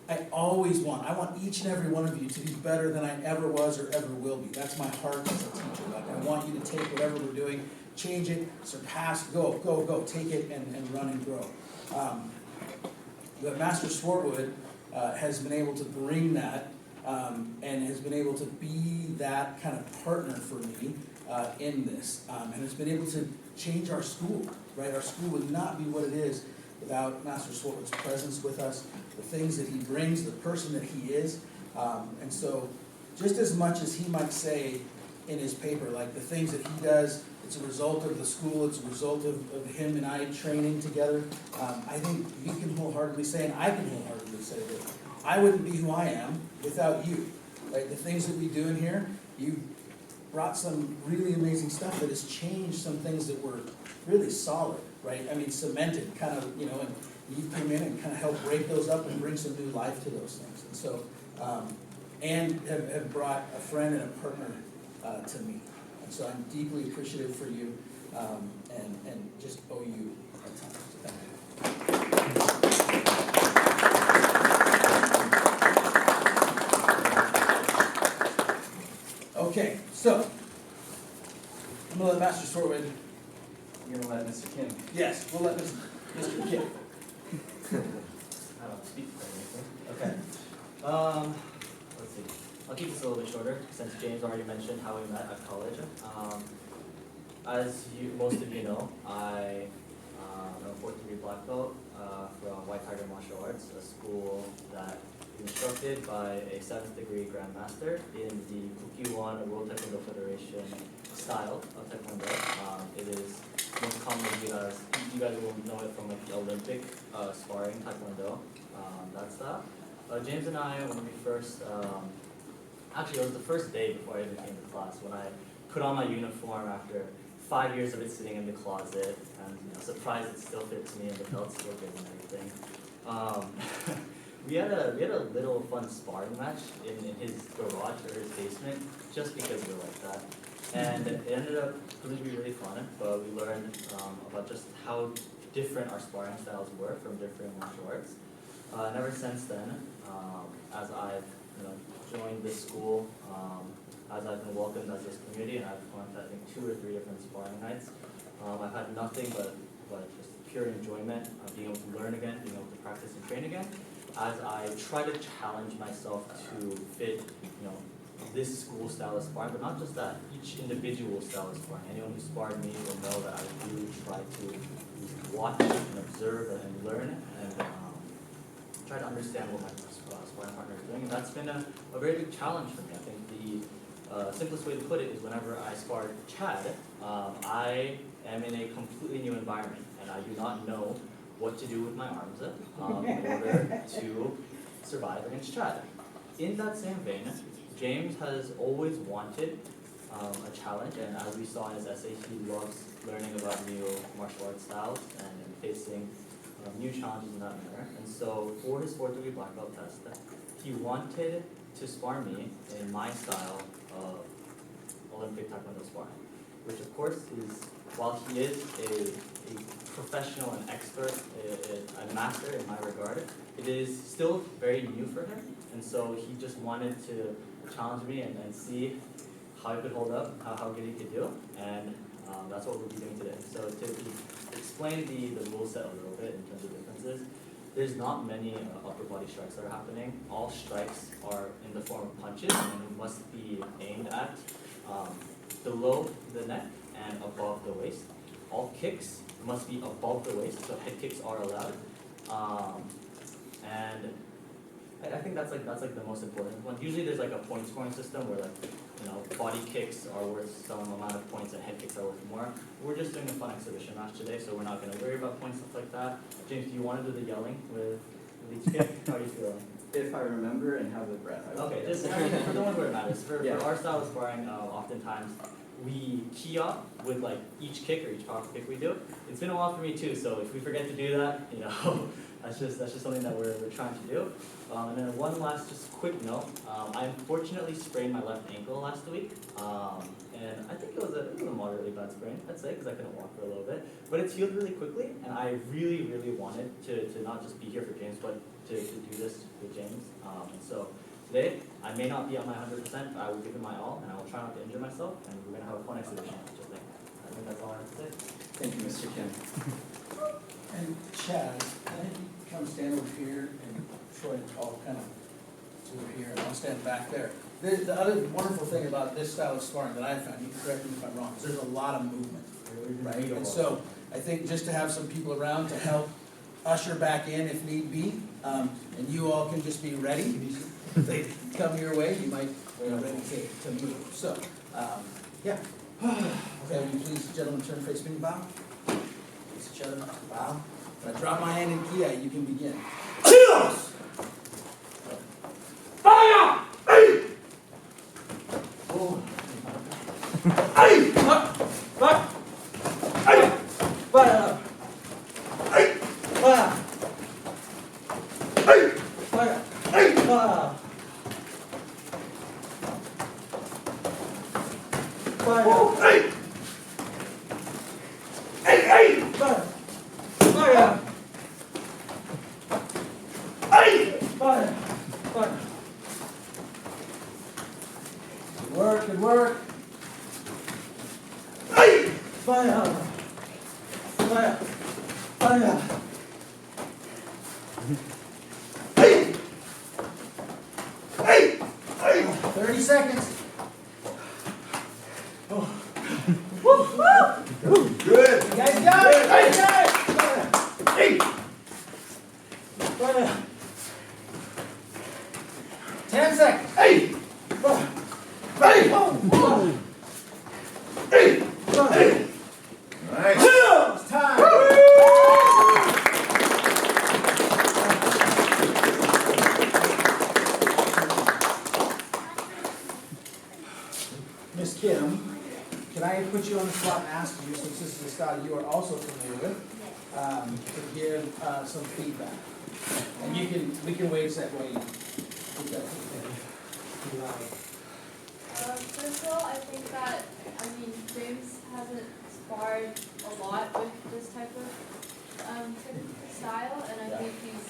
I want each and every one of you to be better than I ever was or ever will be. That's my heart as a teacher. I want you to take whatever we're doing, change it, surpass, go, take it and run and grow. But Master Swartwood has been able to bring that and has been able to be that kind of partner for me in this, and has been able to change our school, right? Our school would not be what it is without Master Swartwood's presence with us, the things that he brings, the person that he is. And so just as much as he might say in his paper, like the things that he does, it's a result of the school, it's a result of him and I training together. I think we can wholeheartedly say, and I can wholeheartedly say that I wouldn't be who I am without you. Right? The things that we do in here, you brought some really amazing stuff that has changed some things that were really solid, right? I mean, cemented, kind of, you know, and you came in and kind of helped break those up and bring some new life to those things. And so, and have brought a friend and a partner to me. And so I'm deeply appreciative for you, and just owe you a ton. So thank you. Okay, so I'm gonna let Master Swartwood. You're gonna let Mr. Kim. Yes, we'll let Mr. Kim. I don't speak for anything. Okay. Let's see. I'll keep this a little bit shorter since James already mentioned how we met at college. As most of you know, I am a 4th degree black belt from White Tiger Martial Arts, a school that is instructed by a 7th degree grandmaster in the Kukkiwon World Taekwondo Federation style of Taekwondo. It is most commonly viewed as, you guys will know it from like the Olympic sparring Taekwondo. That's that. James and I, when we first, actually it was the first day before I even came to class, when I put on my uniform after 5 years of it sitting in the closet, and surprised it still fits me and the belt's still good and everything. We had a little fun sparring match in his garage or his basement, just because we were like that. And it ended up proving to be really fun, but we learned about just how different our sparring styles were from different martial arts. And ever since then, as I've joined this school, as I've been welcomed as this community, and I've gone to I think 2 or 3 different sparring nights, I've had nothing but just pure enjoyment of being able to learn again, being able to practice and train again, as I try to challenge myself to fit, this school style of sparring, but not just that, each individual style of sparring. Anyone who sparred me will know that I really try to watch and observe and learn and try to understand what my sparring partner is doing, and that's been a very big challenge for me. I think the simplest way to put it is whenever I sparred Chad, I am in a completely new environment, and I do not know what to do with my arms in order to survive against Chad. In that same vein, James has always wanted a challenge, and as we saw in his essay, he loves learning about new martial arts styles and facing new challenges in that manner. And so for his 4th degree black belt test, he wanted to spar me in my style of Olympic Taekwondo sparring, which of course is, while he is a professional and expert, a master in my regard, it is still very new for him. And so he just wanted to challenge me and see how I could hold up, how good he could do, and that's what we'll be doing today. So to explain the rule set a little bit in terms of differences, there's not many upper body strikes that are happening. All strikes are in the form of punches and must be aimed at below the neck and above the waist. All kicks must be above the waist, so head kicks are allowed. And I think that's like the most important one. Usually there's like a point scoring system where body kicks are worth some amount of points and head kicks are worth more. We're just doing a fun exhibition match today, so we're not going to worry about points, stuff like that. James, do you want to do the yelling with each kick? How are you feeling? If I remember and have the breath, I will. Okay, just for the ones where it matters. For our style of sparring, oftentimes we key up with like each kick or each powerful kick we do. It's been a while for me too, so if we forget to do that, that's just something that we're trying to do. And then one last just quick note, I unfortunately sprained my left ankle last week, and I think it was a moderately bad sprain, I'd say, because I couldn't walk for a little bit. But it's healed really quickly, and I really, really wanted to not just be here for James, but to do this with James. And so today, I may not be at my 100%, but I will give it my all, and I will try not to injure myself, and we're going to have a fun exhibition. I think that's all I have to say. Thank you, Mr. Kim. And Chad, can I come stand over here, and Troy and Paul kind of over here, and I'll stand back there. The other wonderful thing about this style of sparring that I've found, you can correct me if I'm wrong, is there's a lot of movement, right? And so I think just to have some people around to help usher back in if need be, and you all can just be ready. If they come your way, you might be ready to move. So, yeah. Okay, will you please, gentlemen, turn face me, bow. Face each other, bow. When I drop my hand in Kia, you can begin. Fire! Hey! Oh. Hey! Fire! Fire! Hey! Fire! Hey! Fire! Hey! Fire! Hey! Fire! Fire! Hey! Hey! Hey! Fire! Fire! Hey! Fire! Fire! Good work, good work. Hey! Fire! Fire! Fire! Hey! Hey! Hey! 30 seconds. Oh. Woo! Woo! Good. You guys got it. You guys got it. Hey! Fire! 10 seconds. Hey! Fire! Hey! Oh! Hey! Hey! Nice. It's time. Miss Kim, can I put you on the spot and ask you, since this is a style you are also familiar with, to give some feedback? And we can wage that way. First of all, I think that, James hasn't sparred a lot with this type of style, and I think he's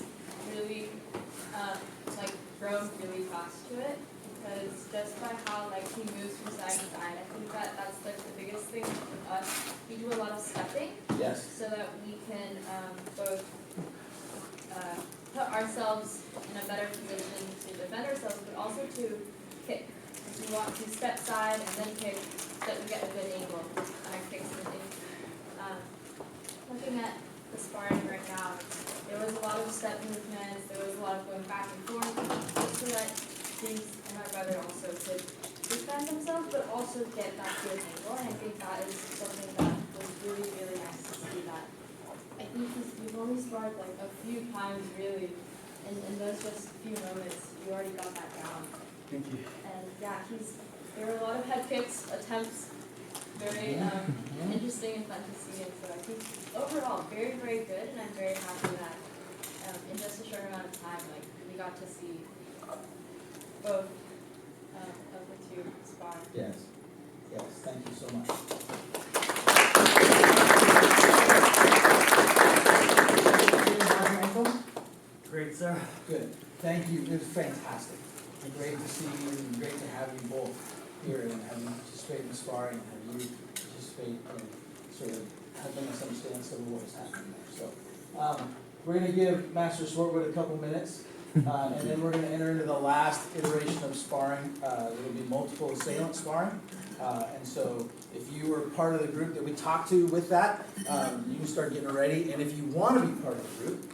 really, grown really fast to it, because just by how, he moves from side to side, I think that that's, the biggest thing with us. We do a lot of stepping, Yes. so that we can, both, put ourselves in a better position to defend ourselves, but also to kick. We want to step side and then kick so that we get a good angle on our kicks and things. Looking at the sparring right now, there was a lot of step movements, there was a lot of going back and forth, just so that James and my brother also could defend themselves, but also get that good angle. And I think that is something that was really, really nice to see that. I think we've only sparred a few times really, and in those just few moments, you already got that down. Thank you. And yeah, there were a lot of head kicks, attempts, very interesting and fun to see. And so I think overall, very, very good. And I'm very happy that in just a short amount of time, we got to see both of the two spar. Yes. Yes. Thank you so much. Great, sir. Good. Thank you. It was fantastic. Great to see you and great to have you both here and have you participate in sparring and have you participate in sort of helping us understand some of what was happening there. So we're going to give Master Swartwood a couple minutes and then we're going to enter into the last iteration of sparring. It'll be multiple assailant sparring. And so if you were part of the group that we talked to with that, you can start getting ready. And if you want to be part of the group,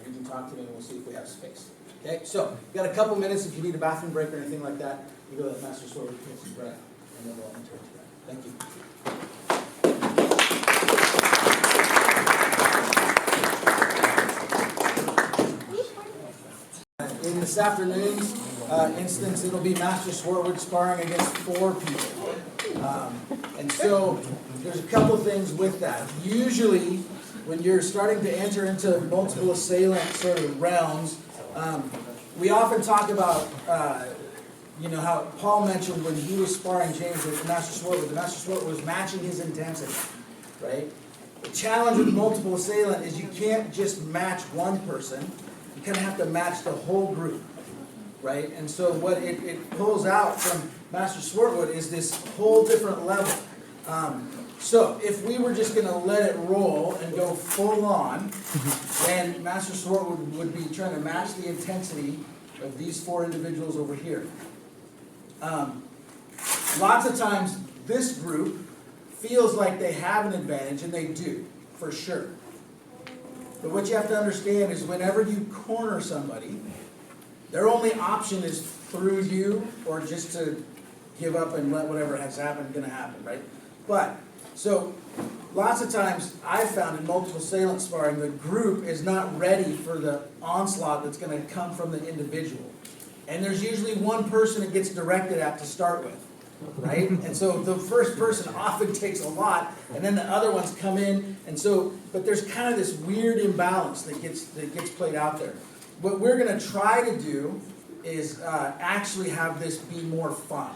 you can talk to me and we'll see if we have space. Okay, so we've got a couple minutes. If you need a bathroom break or anything like that, you go to Master Sword and take some breath, and then we'll enter into that. Thank you. In this afternoon's instance, it'll be Master Swartwood sparring against 4 people. And so there's a couple things with that. Usually, when you're starting to enter into multiple assailant sort of realms, we often talk about, how Paul mentioned when he was sparring James with the Master Swartwood was matching his intensity, right? The challenge with multiple assailant is you can't just match one person. You kind of have to match the whole group, right? And so what it pulls out from Master Swartwood is this whole different level. So if we were just going to let it roll and go full on, then Master Swartwood would be trying to match the intensity of these 4 individuals over here. Lots of times, this group feels like they have an advantage, and they do, for sure. But what you have to understand is whenever you corner somebody, their only option is through you or just to give up and let whatever has happened gonna happen, right? But, so, lots of times I've found in multiple assailant sparring, the group is not ready for the onslaught that's gonna come from the individual. And there's usually one person it gets directed at to start with, right? And so the first person often takes a lot, and then the other ones come in, and so, but there's kind of this weird imbalance that gets played out there. What we're gonna try to do is actually have this be more fun,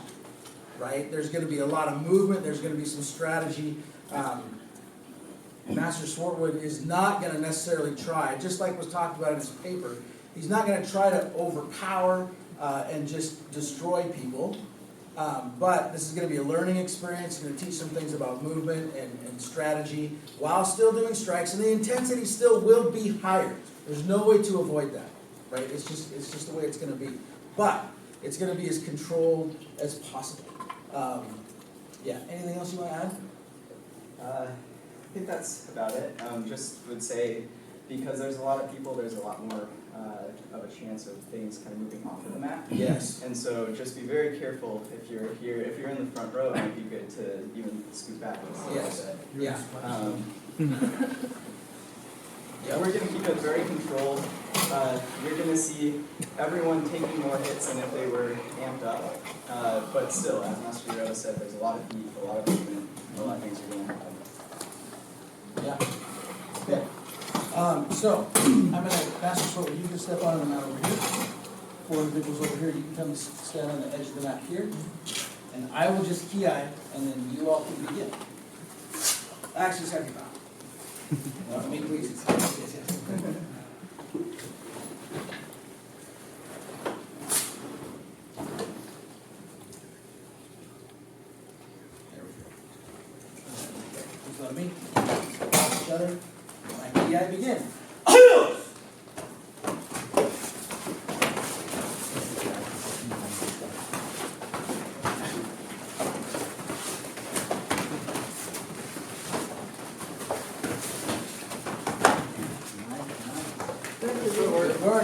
right? There's gonna be a lot of movement, there's gonna be some strategy. Master Swartwood is not gonna necessarily try, just like was talked about in his paper, he's not gonna try to overpower and just destroy people. But this is going to be a learning experience. It's going to teach some things about movement and strategy while still doing strikes, and the intensity still will be higher. There's no way to avoid that, right? It's just the way it's going to be. But it's going to be as controlled as possible. Yeah. Anything else you want to add? I think that's about it. Just would say, because there's a lot of people, there's a lot more of a chance of things kind of moving off of the mat. Yes. And so just be very careful if you're here. If you're in the front row, it might be good to even scoot back a little bit. Yeah. Yeah, we're going to keep it very controlled. You're going to see everyone taking more hits than if they were amped up. But still, as Master Yoda said, there's a lot of heat, a lot of movement, a lot of things are going to happen. Yeah. Okay. So, I'm going to, Master Swartwood, you can step on the mat over here. 4 individuals over here, you can come and stand on the edge of the mat here. And I will just key eye, and then you all can begin. Actually, second bow. No, me, please. Yes, yes. There we go. Just let me. Each other. My key eye, begin.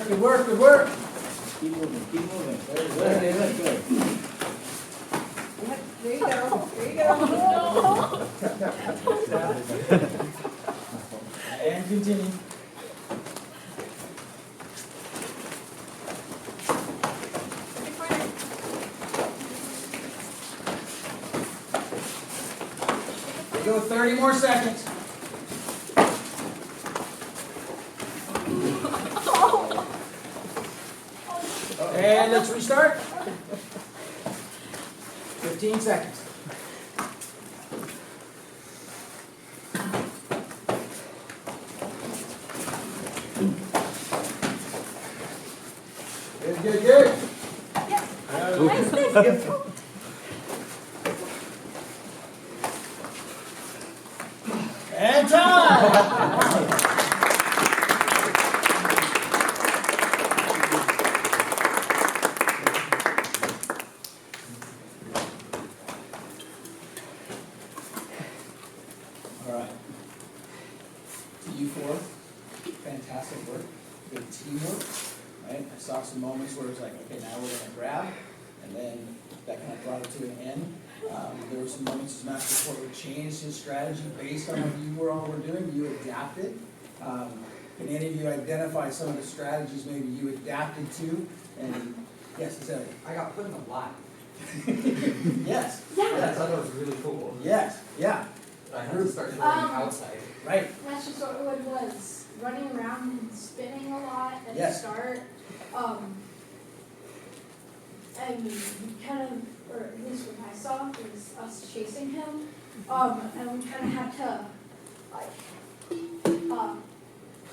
Good work, good work. Keep moving, keep moving. Very good. Good. Yep, there you go, there you go. And continue. Go 30 more seconds. And let's restart. 15 seconds. Good, good, good. Nice, thank you. And time! All right. To you four, fantastic work, good teamwork, right? I saw some moments where it was like, okay, now we're gonna grab, and then that kind of brought it to an end. There were some moments as Master Swartwood changed his strategy based on what you all were doing. You adapted. Can any of you identify some of the strategies maybe you adapted to? And yes, Azalea. I got put in a lot. Yes. I Yes. thought that was really cool. Yes. Yeah. I had to start going outside. Right. Master Swartwood was running around and spinning a lot at the Yes. start. And we kind of, or at least what I saw, was us chasing him. And we kind of had to, like,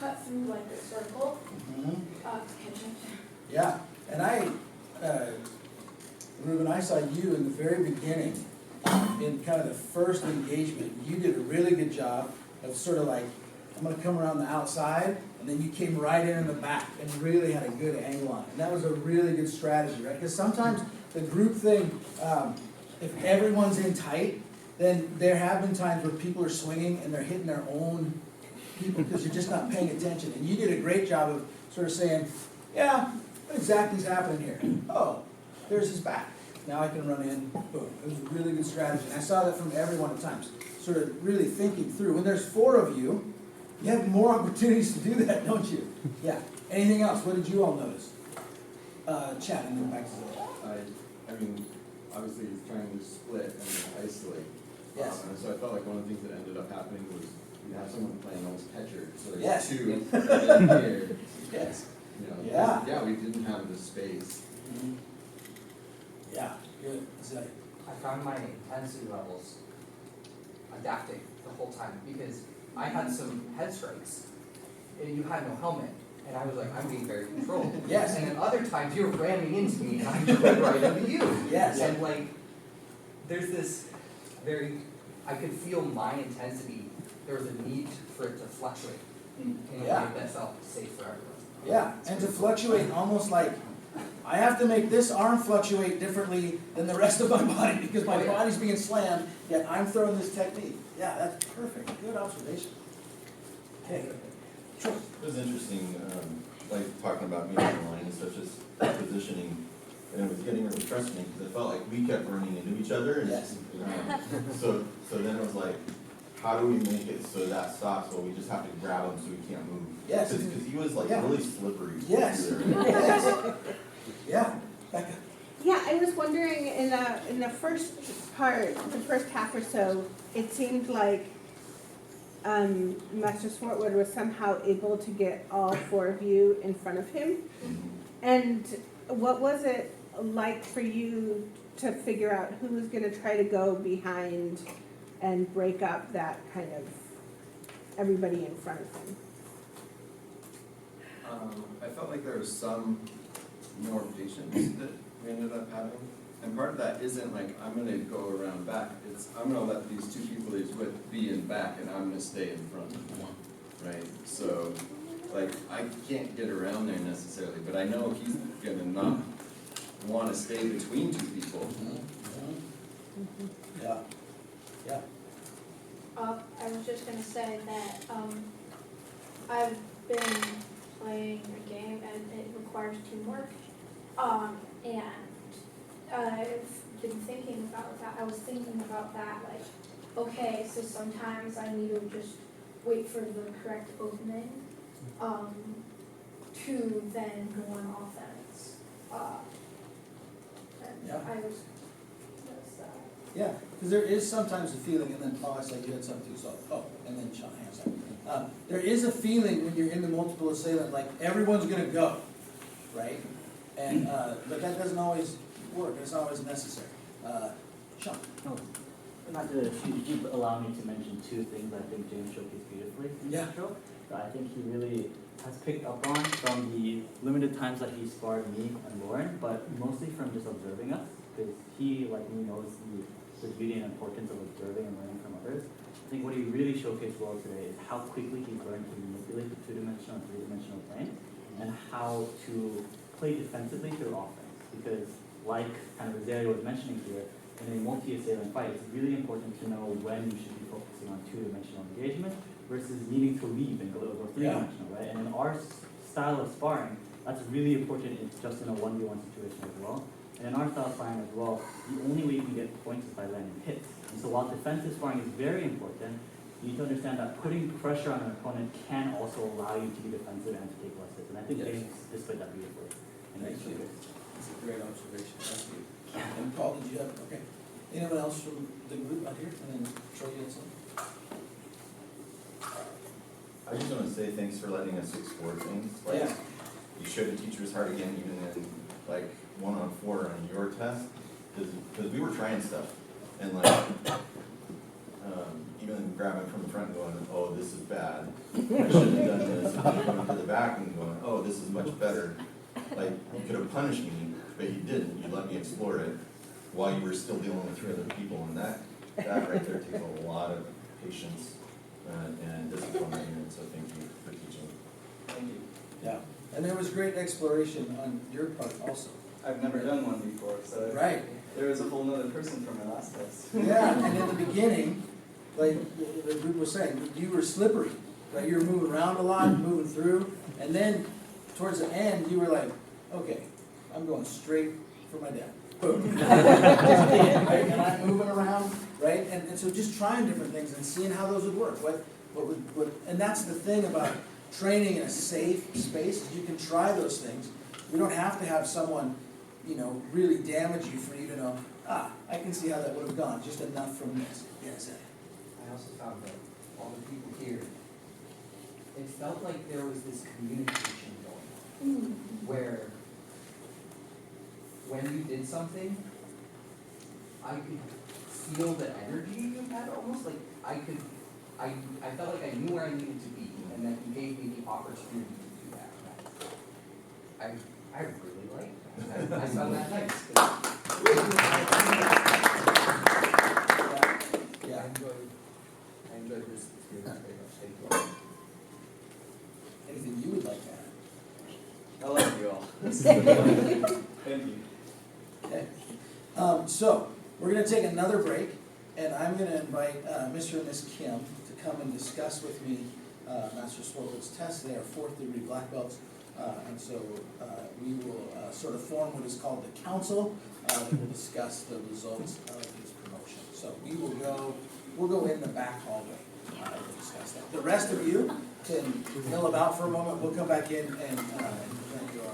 cut through like a circle Mm-hmm. to catch him. Yeah. And Ruben, I saw you in the very beginning, in kind of the first engagement. You did a really good job of sort of like, I'm going to come around the outside, and then you came right in the back and really had a good angle on it. And that was a really good strategy, right? Because sometimes the group thing, if everyone's in tight, then there have been times where people are swinging and they're hitting their own people because you're just not paying attention. And you did a great job of sort of saying, yeah, what exactly is happening here? Oh, there's his back. Now I can run in, boom. It was a really good strategy. And I saw that from everyone at times, sort of really thinking through. When there's 4 of you, you have more opportunities to do that, don't you? Yeah. Anything else? What did you all notice? Chad, and then back to Zoe. I mean, obviously he's trying to split and then isolate. Yes. And so I felt like one of the things that ended up happening was we have someone playing almost catcher, so there's Yes. 2 and then here. Yes. You know, Yeah. yeah, we didn't have the space. Yeah, good. Zoe. I found my intensity levels adapting the whole time because I had some head strikes and you had no helmet. And I was like, I'm being very controlled. Yes. And then other times you're ramming into me and I'm going right into you. Yes. And like, there's this I could feel my intensity. There was a need for it to fluctuate in a Yeah. way that felt safe for everyone. Yeah, and to fluctuate almost like, I have to make this arm fluctuate differently than the rest of my body because my body's being slammed, yet I'm throwing this technique. Yeah, that's perfect. Good observation. Okay. Sure. It was interesting, like talking about being online and such as positioning, and it was getting really frustrating because it felt like we kept running into each other. And, Yes. so then it was like, how do we make it so that stops? Well, we just have to grab him so he can't move. Yes. Because he was like Yeah. really slippery. Yes. through there. Yes. Yeah, Becca. Yeah, I was wondering in the first part, the first half or so, it seemed like Master Swartwood was somehow able to get all 4 of you in front of him. And what was it like for you to figure out who was going to try to go behind and break up that kind of everybody in front of him? I felt like there was some more patience that we ended up having. And part of that isn't like, I'm gonna go around back, it's, I'm gonna let these 2 people he's with be in back and I'm gonna stay in front, right? So, like, I can't get around there necessarily, but I know he's gonna not wanna stay between 2 people. Yeah. Yeah. I was just gonna say that, I've been playing a game and it requires teamwork. And I've been thinking about that, I was thinking about that, like, okay, so sometimes I need to just wait for the correct opening, to then go on offense. And Yeah. I was, that's that. Yeah, because there is sometimes a feeling, and then, I said you had something too, so, and then Sean has something. There is a feeling when you're in the multiple assailant, like everyone's gonna go, right? And, but that doesn't always work, it's not always necessary. Sean? Oh, not to, you allow me to mention 2 things I think James showcased beautifully in Yeah. the show that I think he really has picked up on from the limited times that he sparred me and Lauren, but mostly from just observing us, because he, like me, knows the beauty and importance of observing and learning from others. I think what he really showcased well today is how quickly he's learned to manipulate the 2-dimensional and 3-dimensional plane, and how to play defensively through offense. Because, like kind of Azalea was mentioning here, in a multi-assailant fight, it's really important to know when you should be focusing on 2-dimensional engagement versus needing to leave and go 3-dimensional, right? And in our style of sparring, that's really important just in a 1v1 situation as well. And in our style of sparring as well, the only way you can get points is by landing hits. And so while defensive sparring is very important, you need to understand that putting pressure on an opponent can also allow you to be defensive and to take less hits. And I think James displayed that beautifully. Thank you. That's a great observation, thank you. And Paul, did you have, okay. Anyone else from the group out here? And then Troy, you had something? I just want to say thanks for letting us explore things. Like, Yeah. you showed the teacher's heart again, even in like 1-on-4 on your test, because we were trying stuff, and like even grabbing from the front and going, oh, this is bad. I shouldn't have done this. And then going to the back and going, oh, this is much better. Like, you could have punished me, but you didn't. You let me explore it while you were still dealing with 3 other people, and that right there takes a lot of patience and discipline, and so thank you for teaching. Thank you. Yeah, and there was great exploration on your part also. I've never done one before, so Right. there was a whole nother person from my last test. Yeah, and in the beginning, like Ruben was saying, you were slippery, right? You were moving around a lot, moving through, and then towards the end, you were like, okay, I'm going straight for my dad. Boom. Just in, right? And I'm moving around, right? And so just trying different things and seeing how those would work. And that's the thing about training in a safe space, is you can try those things. We don't have to have someone, really damage you for you to know, I can see how that would have gone, just enough from this. Yes. I also found that all the people here, it felt like there was this communication going on, where when you did something, I could feel the energy you had, almost like I felt like I knew where I needed to be, and that you gave me the opportunity to do that. I really liked that. I found that nice. Yeah. I enjoyed this experience very much. Thank you. Anything you would like to add? I love you all. Thank you. Okay. So, we're gonna take another break, and I'm gonna invite Mr. and Ms. Kim to come and discuss with me Master Swartwood's test. They are 4th degree black belts, and so we will sort of form what is called the council that will discuss the results of his promotion. So we'll go in the back hallway to discuss that. The rest of you can mill about for a moment. We'll come back in and present your.